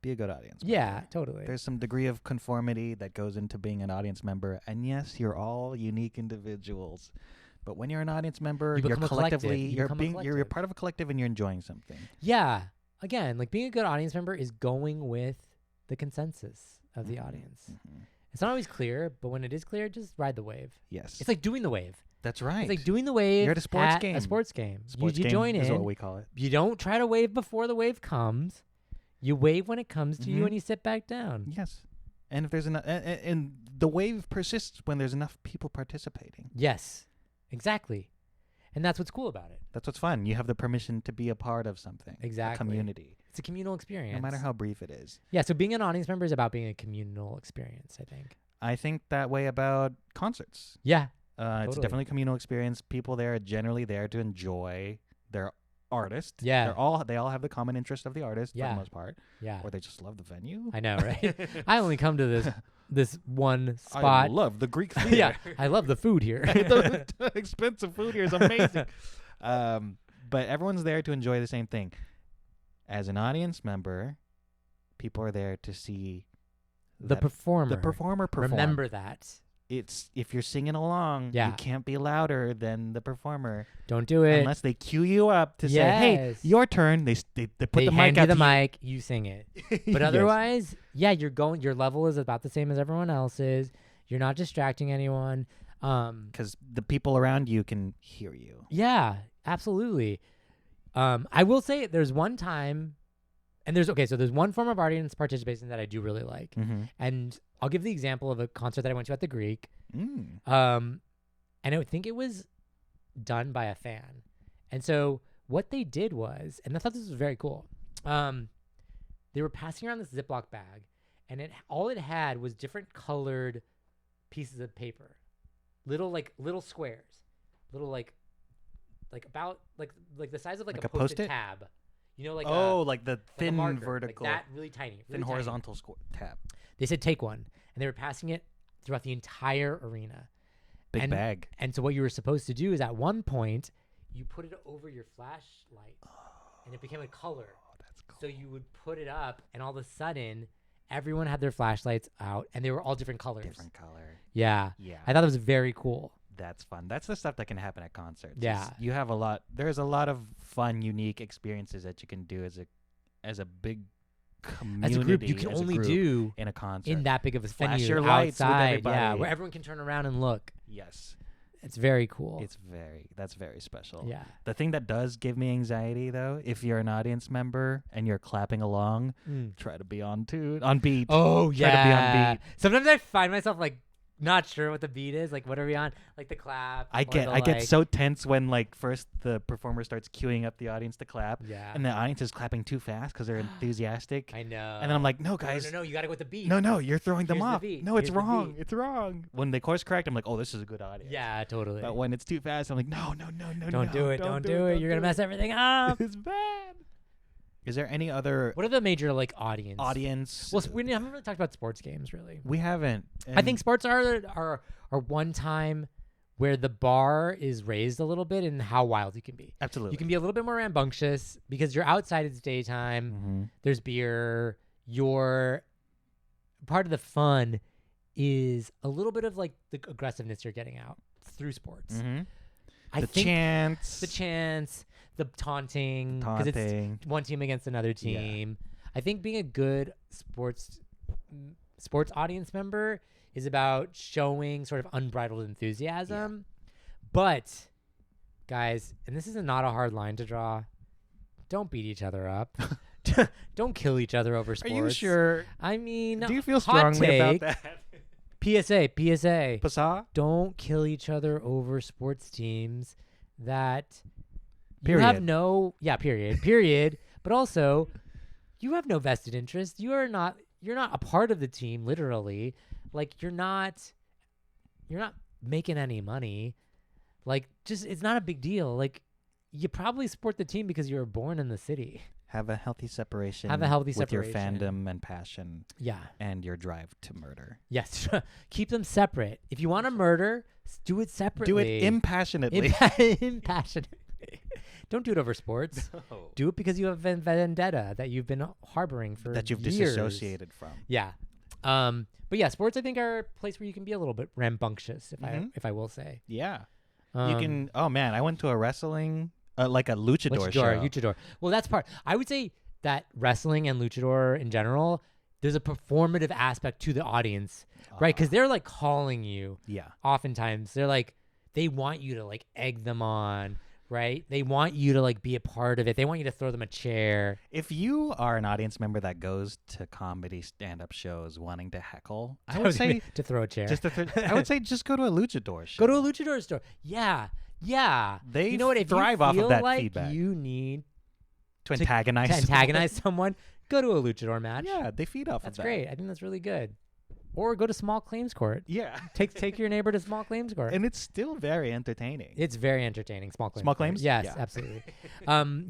Be a good audience member. Yeah, totally. There's some degree of conformity that goes into being an audience member. And yes, you're all unique individuals. But when you're an audience member, you're collectively you're part of a collective and you're enjoying something. Yeah. Again, like being a good audience member is going with the consensus of the audience. Mm-hmm. It's not always clear, but when it is clear, just ride the wave. Yes. It's like doing the wave. That's right. It's like doing the wave. You're at a sports game. A sports game. You game join in. Is what we call it. You don't try to wave before the wave comes. You wave when it comes to you and you sit back down. Yes. And if there's enough, and the wave persists when there's enough people participating. Yes. Exactly. And that's what's cool about it. That's what's fun. You have the permission to be a part of something. Exactly. A community. It's a communal experience. No matter how brief it is. Yeah, so being an audience member is about being a communal experience, I think. I think that way about concerts. Yeah. It's definitely a communal experience. People there are generally there to enjoy their artist. Yeah. They all have the common interest of the artist for the most part. Yeah. Or they just love the venue. I know, right? I only come to this this one spot. I love the Greek theater. Yeah, I love the food here. The expensive food here is amazing. But everyone's there to enjoy the same thing. As an audience member, people are there to see the performer. The performer perform. Remember that. It's if you're singing along, you can't be louder than the performer. Don't do it unless they cue you up to say, "Hey, your turn." They put the mic out. The mic, you sing it. But otherwise, your level is about the same as everyone else's. You're not distracting anyone. Because the people around you can hear you. Yeah, absolutely. I will say there's one time, and there's one form of audience participation that I do really like, and I'll give the example of a concert that I went to at the Greek, and I think it was done by a fan, and so what they did was, and I thought this was very cool, they were passing around this Ziploc bag, and all it had was different colored pieces of paper, little squares, little like about like the size of like a Post-it tab. You know, like the thin vertical, like that, really tiny, thin horizontal tab. They said take one, and they were passing it throughout the entire arena. Big bag. And so what you were supposed to do is at one point you put it over your flashlight, and it became a color. Oh, that's cool. So you would put it up, and all of a sudden, everyone had their flashlights out, and they were all different colors. Different color. Yeah. Yeah. I thought it was very cool. That's fun. That's the stuff that can happen at concerts. Yeah. You have a lot. There's a lot of fun, unique experiences that you can do as a big community. As a group, you can only do in a concert. In that big of a Flash venue your lights with outside, everybody. where everyone can turn around and look. Yes. It's very cool. That's very special. Yeah. The thing that does give me anxiety though, if you're an audience member and you're clapping along, try to be on beat. Oh yeah. Try to be on beat. Sometimes I find myself like not sure what the beat is. Like, what are we on? Like the clap. I get so tense when like first the performer starts queuing up the audience to clap. Yeah. And the audience is clapping too fast because they're enthusiastic. I know. And then I'm like, no, guys. No, you got to go with the beat. No, you're throwing them off. No, it's wrong. It's wrong. When they course correct, I'm like, oh, this is a good audience. Yeah, totally. But when it's too fast, I'm like, no. Don't do it. Don't do it. You're going to mess everything up. It's bad. Is there any other... What are the major, like, audience? Well, we haven't really talked about sports games, really. We haven't. I think sports are one time where the bar is raised a little bit in how wild you can be. Absolutely. You can be a little bit more rambunctious because you're outside, it's daytime. Mm-hmm. There's beer. Part of the fun is a little bit of, like, the aggressiveness you're getting out through sports. Mm-hmm. The chants, the taunting, because it's one team against another team. Yeah. I think being a good sports audience member is about showing sort of unbridled enthusiasm. Yeah. But, guys, and this is not a hard line to draw, don't beat each other up. Don't kill each other over sports. Are you sure? I mean, do you feel strongly about that? PSA. Pasa? Don't kill each other over sports teams that period. You have no period. But also, you have no vested interest. You're not a part of the team, literally. Like you're not making any money. Like it's not a big deal. Like you probably support the team because you were born in the city. Have a healthy separation. With your fandom and passion. Yeah. And your drive to murder. Yes. Keep them separate. If you want to murder, do it separately. Do it impassionately. Impassionately. Don't do it over sports. No. Do it because you have a vendetta that you've been harboring for that you've years. disassociated from. Yeah. But yeah, sports I think are a place where you can be a little bit rambunctious, if I will say. Yeah. You can. Oh man, I went to a wrestling. Like a luchador show. Well, that's part. I would say that wrestling and luchador in general, there's a performative aspect to the audience, right? Because they're like calling you. Yeah. Oftentimes, they're like, they want you to like egg them on, right? They want you to like be a part of it. They want you to throw them a chair. If you are an audience member that goes to comedy stand-up shows wanting to heckle, I would say to throw a chair. I would say just go to a luchador show. Go to a luchador store. Yeah. Yeah. They you know what? If thrive you off feel of that like feedback. You need to antagonize someone, go to a luchador match. Yeah, they feed off of that. That's great. I think that's really good. or go to small claims court. Yeah. Take your neighbor to small claims court. And it's still very entertaining. It's very entertaining. Small claims. Small claims? Yes, Yeah. absolutely.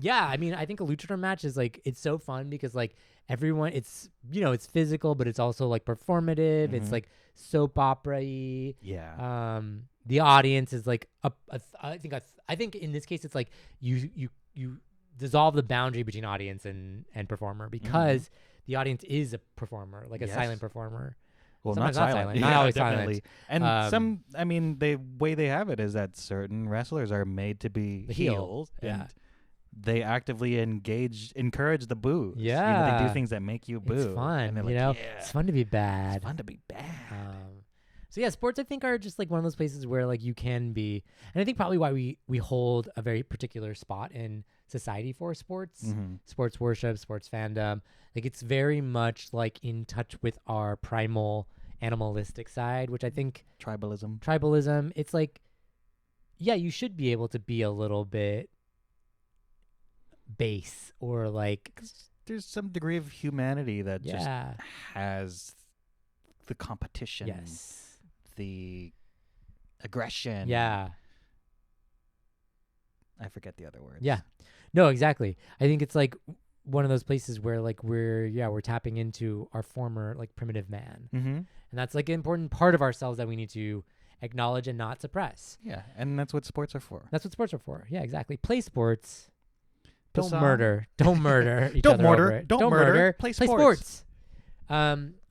Yeah, I mean, I think a luchador match is like, it's so fun because like everyone, it's, it's physical, but it's also like performative. It's like soap opera-y. Yeah. The audience is like, I think in this case, it's like you dissolve the boundary between audience and performer because the audience is a performer, like a silent performer. Well, Sometimes not silent. not always definitely. silent. And the way they have it is that certain wrestlers are made to be The heel. heels. Yeah. And they actively encourage the boo. Yeah. They do things that make you boo. It's fun, And they're Yeah. like, It's fun to be bad. It's fun to be bad. So yeah, sports I think are just like one of those places where like you can be, and I think probably why we hold a very particular spot in society for sports, sports worship, sports fandom. Like it's very much like in touch with our primal animalistic side, which I think tribalism. It's like, yeah, you should be able to be a little bit base or like. 'Cause there's some degree of humanity that just has the competition. Yes. The aggression. Yeah. I forget the other words. Yeah. No, exactly. I think it's like one of those places where like we're tapping into our former like primitive man. And that's like an important part of ourselves that we need to acknowledge and not suppress. Yeah. And that's what sports are for. That's what sports are for. Yeah, exactly. Play sports. Don't Basam. murder. Don't murder each Don't other murder. over it. Don't murder. Play sports.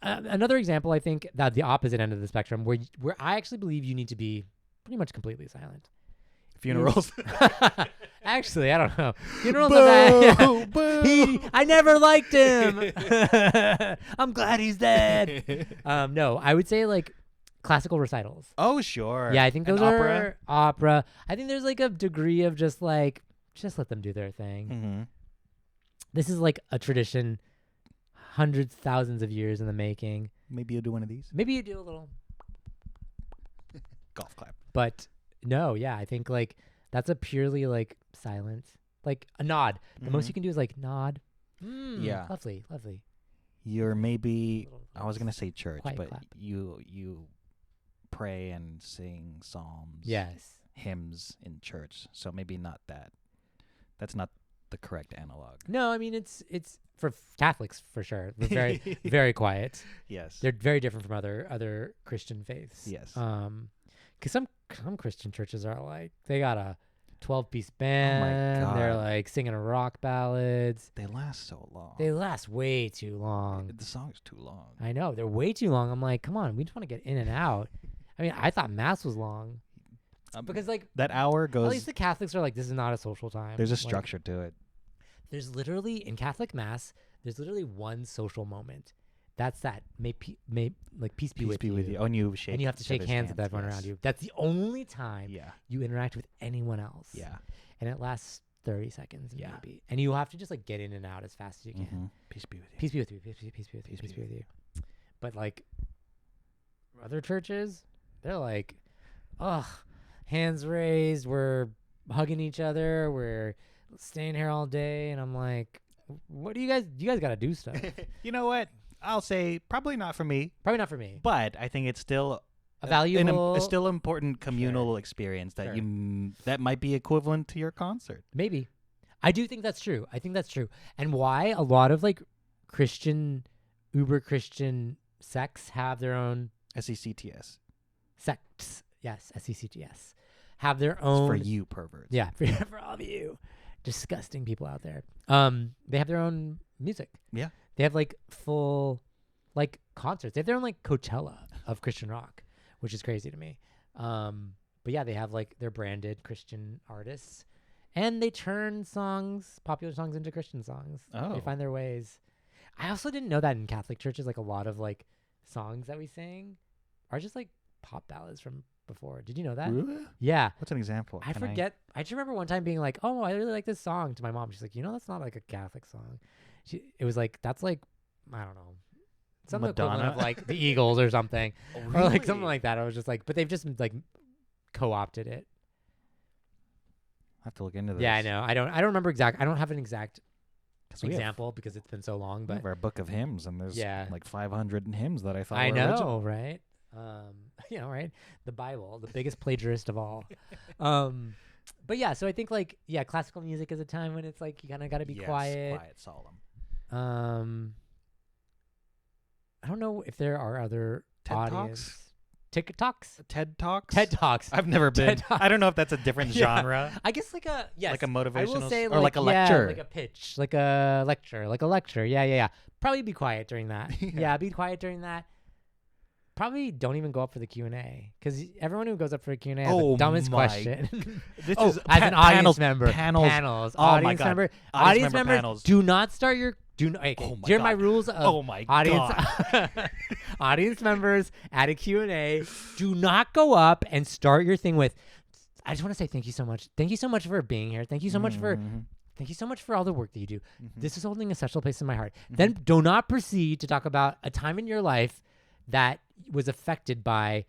Another example, I think, that the opposite end of the spectrum, where I actually believe you need to be pretty much completely silent. Funerals. Actually, I don't know. Funerals. I never liked him. I'm glad he's dead. No, I would say like classical recitals. Oh, sure. Yeah, I think those are opera. I think there's like a degree of just let them do their thing. This is like a tradition, hundreds, thousands of years in the making. Maybe you'll do one of these. Maybe you do a little golf clap. But no, yeah, I think like that's a purely like silent, like a nod. The most you can do is like nod. Yeah. Lovely. You're maybe, I was going to say church, Quiet but clap. you pray and sing psalms. Yes. Hymns in church. So maybe not that. That's not the correct analog. No, I mean it's for Catholics for sure. They're very very quiet. Yes. They're very different from other Christian faiths. Yes. Because some Christian churches are like they got a 12-piece band. Oh my God. They're like singing rock ballads. They last so long. They last way too long. The song's too long. I know they're way too long. I'm like, come on, we just want to get in and out. I mean, I thought Mass was long. Because like that hour goes. At least the Catholics are like, this is not a social time. There's a structure to it. There's literally in Catholic Mass, there's literally one social moment. That's that. May peace be with you. Oh, and you shake. And you have to shake hands with everyone around you. That's the only time you interact with anyone else. Yeah. And it lasts 30 seconds maybe. And you have to just like get in and out as fast as you can. Peace be with you. Peace be with you. Peace be with you. Peace be with you. But like other churches, they're like, ugh. Hands raised, we're hugging each other, we're staying here all day, and I'm like, what do you guys got to do stuff. You know what? I'll say probably not for me. Probably not for me. But I think it's still a valuable, a still important communal experience that that might be equivalent to your concert. Maybe. I do think that's true. And why a lot of like Christian, uber Christian sects have their own SECTS. Sects. Yes, SECTS. Have their own. It's for you perverts. Yeah, for all of you disgusting people out there. They have their own music. Yeah. They have like full like concerts. They have their own like Coachella of Christian rock, which is crazy to me. But yeah, they have like their branded Christian artists, and they turn popular songs into Christian songs. Oh. They find their ways. I also didn't know that in Catholic churches, like a lot of like songs that we sing are just like pop ballads from before. Did you know that? Really? Yeah. What's an example? I forget. I just remember one time being like, "Oh, I really like this song." To my mom, she's like, that's not like a Catholic song. It was like, that's like, I don't know, some Madonna? equivalent of like the Eagles or something, Oh, or like really? something like that. I was just like, but they've just like co-opted it. I have to look into this. Yeah, I know. I don't remember exact. I don't have an exact example because it's been so long. We But have our book of hymns, and there's like 500 hymns that I thought I were know, original. right? Right? The Bible, the biggest plagiarist of all. But yeah, so I think like classical music is a time when it's like you kind of got to be quiet. Quiet, solemn. I don't know if there are other TED TikToks? TED Talks? TED Talks. I've never been. I don't know if that's a different Yeah. genre. I guess like a Like a motivational I will say or like a yeah, lecture. like a pitch, like a lecture. Yeah. Probably be quiet during that. Yeah. Be quiet during that. Probably don't even go up for the Q&A because everyone who goes up for a Q&A has the dumbest question. This is as an audience member. Panels. Oh audience my God. member. Audience member members. panels. Do not start your. Okay, Oh my here are God. my rules of Oh my audience. God. Audience members at a Q&A. Do not go up and start your thing with. I just want to say thank you so much. Thank you so much for being here. Thank you so much for. Thank you so much for all the work that you do. This is holding a special place in my heart. Then do not proceed to talk about a time in your life that was affected by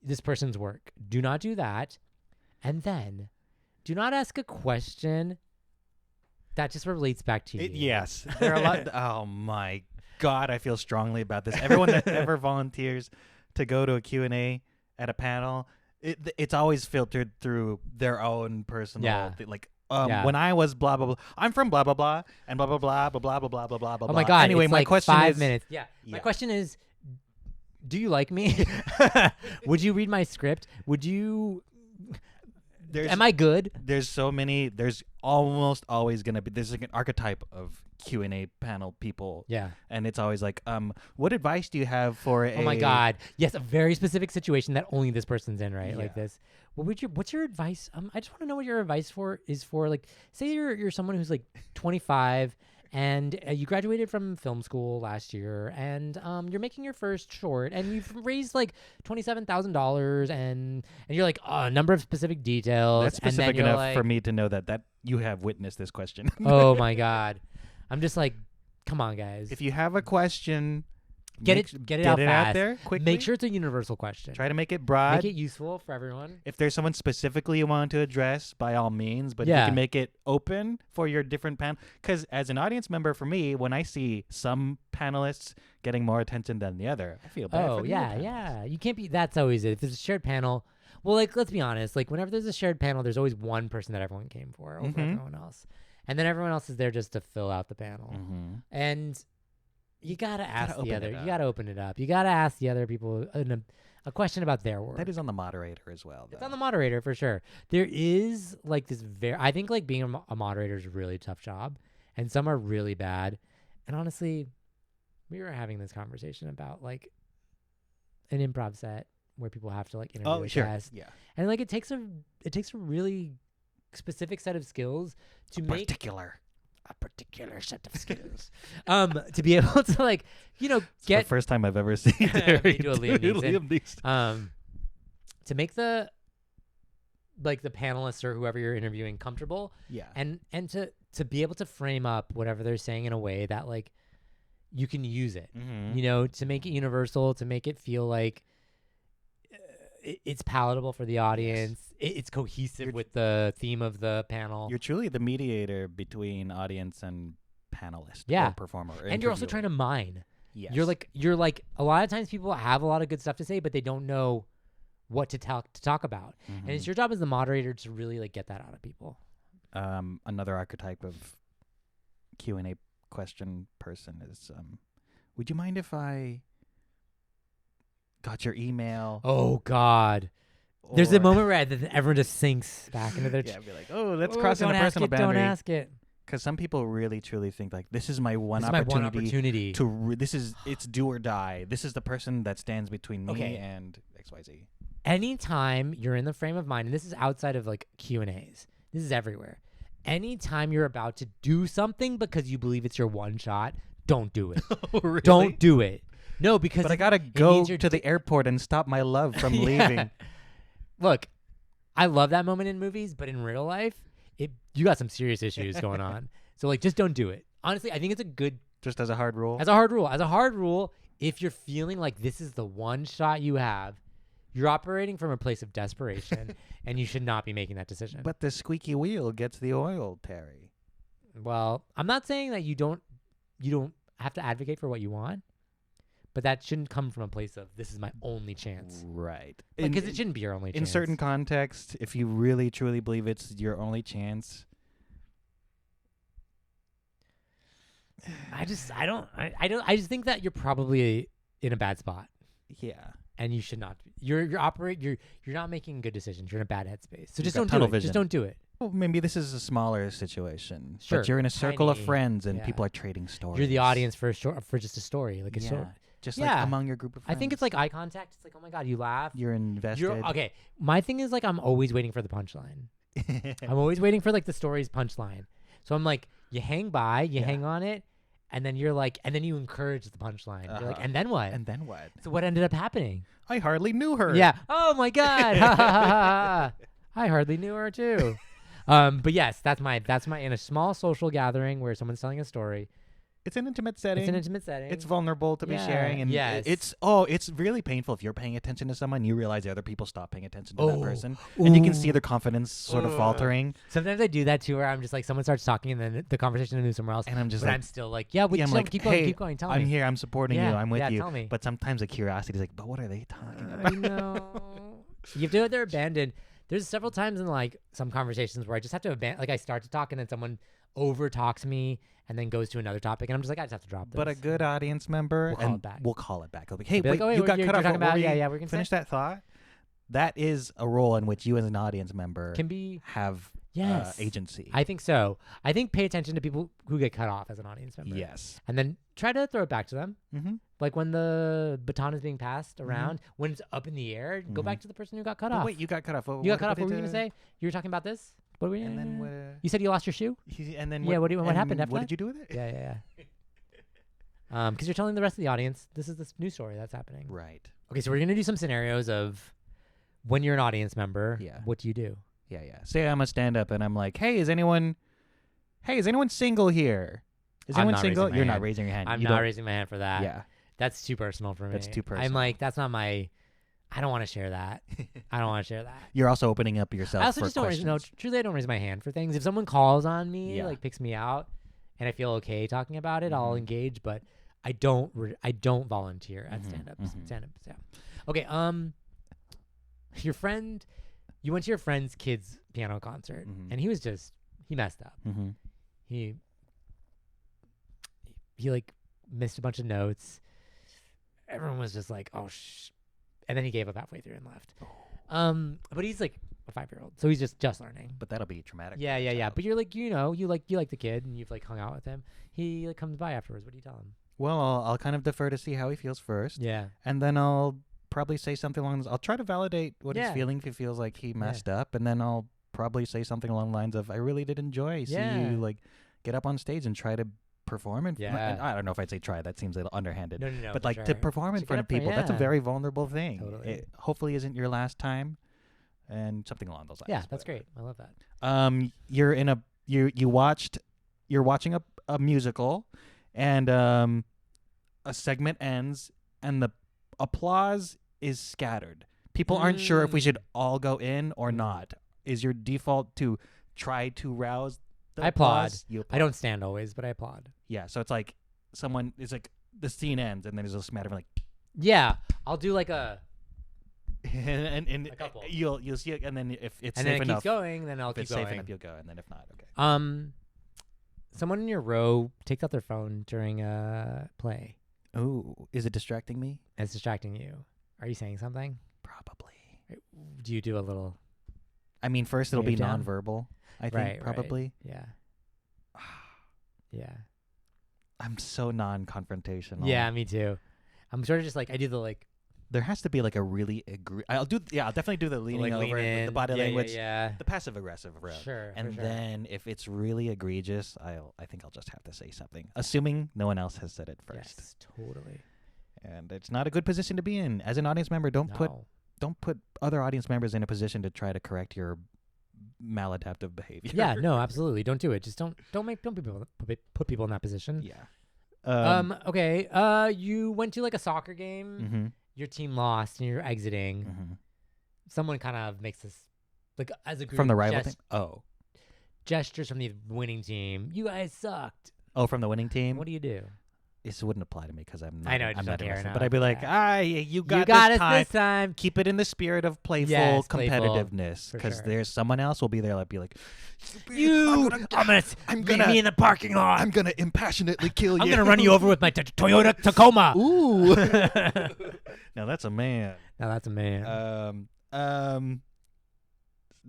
this person's work. Do not do that. And then do not ask a question that just relates back to you. Yes. There are a lot. Oh my God, I feel strongly about this. Everyone that ever volunteers to go to a Q&A at a panel, it's always filtered through their own personal like when I was blah blah blah, I'm from blah blah blah and blah blah blah blah blah blah blah blah blah blah. Oh my God! Anyway, it's my like question 5 is, minutes. Yeah. My question is, do you like me? Would you read my script? Would you? Am I good? There's so many. There's almost always gonna be. There's like an archetype of Q&A panel people. Yeah. And it's always like, what advice do you have for Oh my God! Yes, a very specific situation that only this person's in, right? Yeah. Like this. What's your advice? I just want to know what your advice is for. Like, say you're someone who's like 25 and you graduated from film school last year, and you're making your first short, and you've raised like $27,000, and you're like a number of specific details. That's specific and then enough like, for me to know that you have witnessed this question. Oh my God! I'm just like, come on, guys. If you have a question, get it out fast. There quickly. Make sure it's a universal question. Try to make it broad. Make it useful for everyone. If there's someone specifically you want to address, by all means, but you can make it open for your different panel. Because as an audience member, for me, when I see some panelists getting more attention than the other, I feel bad. For the other panelists. Yeah. You can't be. That's always it. If there's a shared panel, well, like let's be honest. Like whenever there's a shared panel, there's always one person that everyone came for over everyone else, and then everyone else is there just to fill out the panel. And you gotta ask the other. You gotta open it up. You gotta ask the other people a question about their work. That is on the moderator as well. It's on the moderator for sure. There is like this I think like being a moderator is a really tough job, and some are really bad. And honestly, we were having this conversation about like an improv set where people have to like interview a guest. Yeah. And like it takes a really specific set of skills to make a particular set of skills to be able to like get the first time I've ever seen do a Liam Neeson. To make the panelists or whoever you're interviewing comfortable, and to be able to frame up whatever they're saying in a way that like you can use it, to make it universal, to make it feel like it's palatable for the audience. It's cohesive with the theme of the panel. You're truly the mediator between audience and panelist or performer. Or and you're also trying to mine. Yes. You're like a lot of times people have a lot of good stuff to say, but they don't know what to talk about. And it's your job as the moderator to really like get that out of people. Another archetype of Q&A question person is, would you mind if I got your email? Oh God. There's a moment where everyone just sinks back into their be like, oh, let's cross into personal boundary. Don't ask it. Because some people really truly think like this is my one opportunity to it's do or die. This is the person that stands between me and XYZ. Anytime you're in the frame of mind, and this is outside of like Q&As, this is everywhere. Anytime you're about to do something because you believe it's your one shot, don't do it. Oh, really? Don't do it. No, because I gotta go to the airport and stop my love from leaving. Look, I love that moment in movies, but in real life, you got some serious issues going on. So like, just don't do it. Honestly, I think it's a good. Just as a hard rule. As a hard rule, if you're feeling like this is the one shot you have, you're operating from a place of desperation, and you should not be making that decision. But the squeaky wheel gets the oil, Terry. Well, I'm not saying that you don't have to advocate for what you want, but that shouldn't come from a place of this is my only chance. Right. Because it shouldn't be your only chance. In certain contexts, if you really truly believe it's your only chance. I just think that you're probably in a bad spot. Yeah. And you should not. You're not making good decisions. You're in a bad headspace. So You've just got don't do tunnel it. vision. Just don't do it. Well, maybe this is a smaller situation. Sure. But you're in a circle of Tiny. friends and Yeah. people are trading stories. You're the audience for just a story, like a Yeah. story. Just Yeah. like among your group of friends. I think it's like eye contact. It's like, oh my god, you laugh. you're invested. Okay. My thing is like I'm always waiting for the punchline. I'm always waiting for like the story's punchline. So I'm like, you hang by, you hang on it, and then you're like, and then you encourage the punchline. You're like, and then what? And then what? So what ended up happening? I hardly knew her. Yeah. Oh my god. I hardly knew her too. But yes, that's my in a small social gathering where someone's telling a story. It's an intimate setting. It's an intimate setting. It's vulnerable to be sharing, and yes. it's really painful if you're paying attention to someone. You realize the other people stop paying attention to that person, and you can see their confidence sort of faltering. Sometimes I do that too, where I'm just like, someone starts talking, and then the conversation moves somewhere else, and I'm just but like, I'm still like, yeah, I'm like, keep hey, going, tell me. I'm here, I'm supporting you, I'm with you. Tell me. But sometimes the curiosity is like, but what are they talking I about? know. You have to. They're abandoned. There's several times in like some conversations where I just have to abandon. Like I start to talk, and then someone over talks me and then goes to another topic, and I'm just like, I just have to drop this. But a good audience member, We'll call it back. We'll call it back. I'll be, hey, Be like, wait, oh, wait, you got you're cut off. talking about, we're gonna finish that thought. That is a role in which you as an audience member can be have agency. I think so. I think pay attention to people who get cut off as an audience member. Yes. And then try to throw it back to them. Mm-hmm. Like when the baton is being passed around, when it's up in the air, go back to the person who got cut off. Wait, you got cut off. You got cut off. What were you going to say? You were talking about this? What were you? And then you said you lost your shoe? And then what happened after what that? did you do with it? Yeah. Because you're telling the rest of the audience this is this news story that's happening. Right. Okay, so we're gonna do some scenarios of when you're an audience member. Yeah. What do you do? Yeah. Say I'm a stand-up and I'm like, hey, is anyone single here? Is anyone single? You're not raising your hand. I'm not raising my hand for that. Yeah. That's too personal for me. That's too personal. I'm like, that's not my. I don't want to share that. I don't want to share that. You're also opening up yourself. I also for just don't questions. truly I don't raise my hand for things. If someone calls on me, Yeah. like picks me out, and I feel okay talking about it, I'll Mhm. engage. But I don't volunteer at stand-ups. mhm. Stand-ups. Yeah. Okay. Your friend, you went to your friend's kid's piano concert, and he messed up. Mm-hmm. He like missed a bunch of notes. Everyone was just like, "Oh, and then he gave up halfway through and left. But he's like a 5-year-old, so he's just learning. But that'll be traumatic. Yeah. But you're like, you like the kid, and you've like hung out with him. He like comes by afterwards. What do you tell him? Well, I'll kind of defer to see how he feels first. Yeah. And then I'll probably say something along. I'll try to validate what he's feeling if he feels like he messed up, and then I'll probably say something along the lines of, "I really did enjoy seeing you like get up on stage and try to perform." And I don't know if I'd say try. That seems a little underhanded. No. But like to perform in front of people, that's a very vulnerable thing. Totally. It hopefully isn't your last time, and something along those lines. Yeah, that's great. I love that. You're watching a musical, and a segment ends, and the applause is scattered. People aren't sure if we should all go in or not. Is your default to try to rouse the applause? You applaud. I don't stand always, but I applaud. Yeah, so it's like someone is like the scene ends, and then there's a smatter of like. Yeah, I'll do like a. and a couple. You'll see it, and then if it's and safe then it enough, keeps going, then I'll if keep it's going. safe enough, you'll go, and then if not, okay. Someone in your row takes out their phone during a play. Oh, is it distracting me? It's distracting you. Are you saying something? Probably. Do you do a little? I mean, first it'll be down? nonverbal. I think Right, probably. Yeah. Yeah. I'm so non-confrontational. Yeah, me too. I'm sort of just like I do the like. There has to be like a really I'll definitely do the leaning over, lean the body language, yeah. the passive aggressive route. Sure. And sure. then if it's really egregious, I think I'll just have to say something, assuming no one else has said it first. Yes, totally. And it's not a good position to be in as an audience member. Don't put other audience members in a position to try to correct your maladaptive behavior. Yeah, no, absolutely. Don't do it. Just don't put people in that position. Yeah. Okay. You went to like a soccer game. Mm-hmm. Your team lost and you're exiting. Mm-hmm. Someone kind of makes this like as a group From the rival thing. Oh. gestures from the winning team. You guys sucked. Oh, from the winning team? What do you do? This wouldn't apply to me because I'm not. I know, I'm just not don't care interested. now. But I'd be like, you got us time. this time. Keep it in the spirit of playful Yes, playful, competitiveness, because sure. there's someone else will be there. I'd be like, I'm gonna meet me in the parking lot. I'm gonna impassionately kill you. I'm gonna run you over with my Toyota Tacoma. Ooh. Now that's a man. Now that's a man.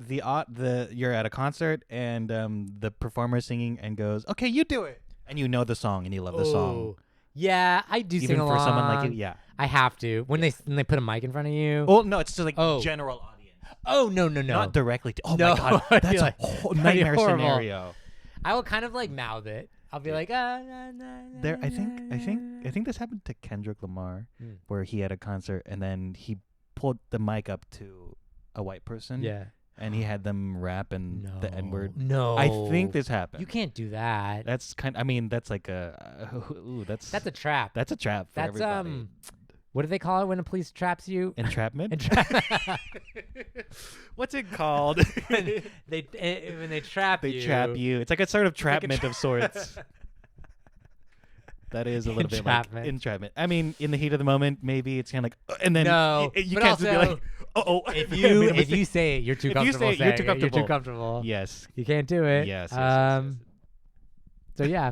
You're at a concert and the performer's singing and goes, okay, you do it, and you know the song and you love the song. Yeah, I do Even sing along. for someone like you, yeah. I have to when they put a mic in front of you. Oh no, it's just like general audience. Oh no, Not directly to. Oh No. my god, that's a whole nightmare horrible. scenario. I will kind of like mouth it. I'll be like, I think this happened to Kendrick Lamar, where he had a concert and then he pulled the mic up to a white person. Yeah. And he had them rap and the N-word. No. I think this happened. You can't do that. That's that's like that's a trap. That's a trap for everybody. What do they call it when the police traps you? Entrapment? What's it called? when they trap you. They trap you. It's like a sort of trapment of sorts. That is a little bit like entrapment. I mean, in the heat of the moment, maybe it's kind of like, and then you can't just be like, if you say it, you're too comfortable. You're too comfortable. You're too comfortable. Yes. You can't do it. Yes. So yeah.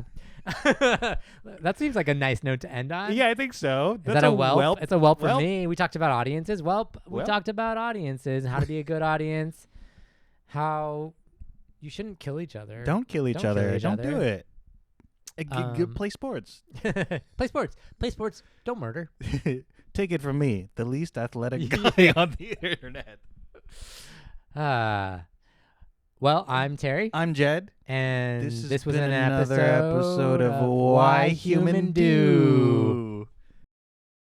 That seems like a nice note to end on. Yeah, I think so. Is that a whelp? It's a whelp for me. We talked about audiences. We talked about audiences, how to be a good audience, how you shouldn't kill each other. Don't kill each other. Don't do it. Play sports. Play sports. Play sports. Don't murder. Take it from me, the least athletic guy on the internet. Well, I'm Terry. I'm Jed. And this was another episode of Why Human Do.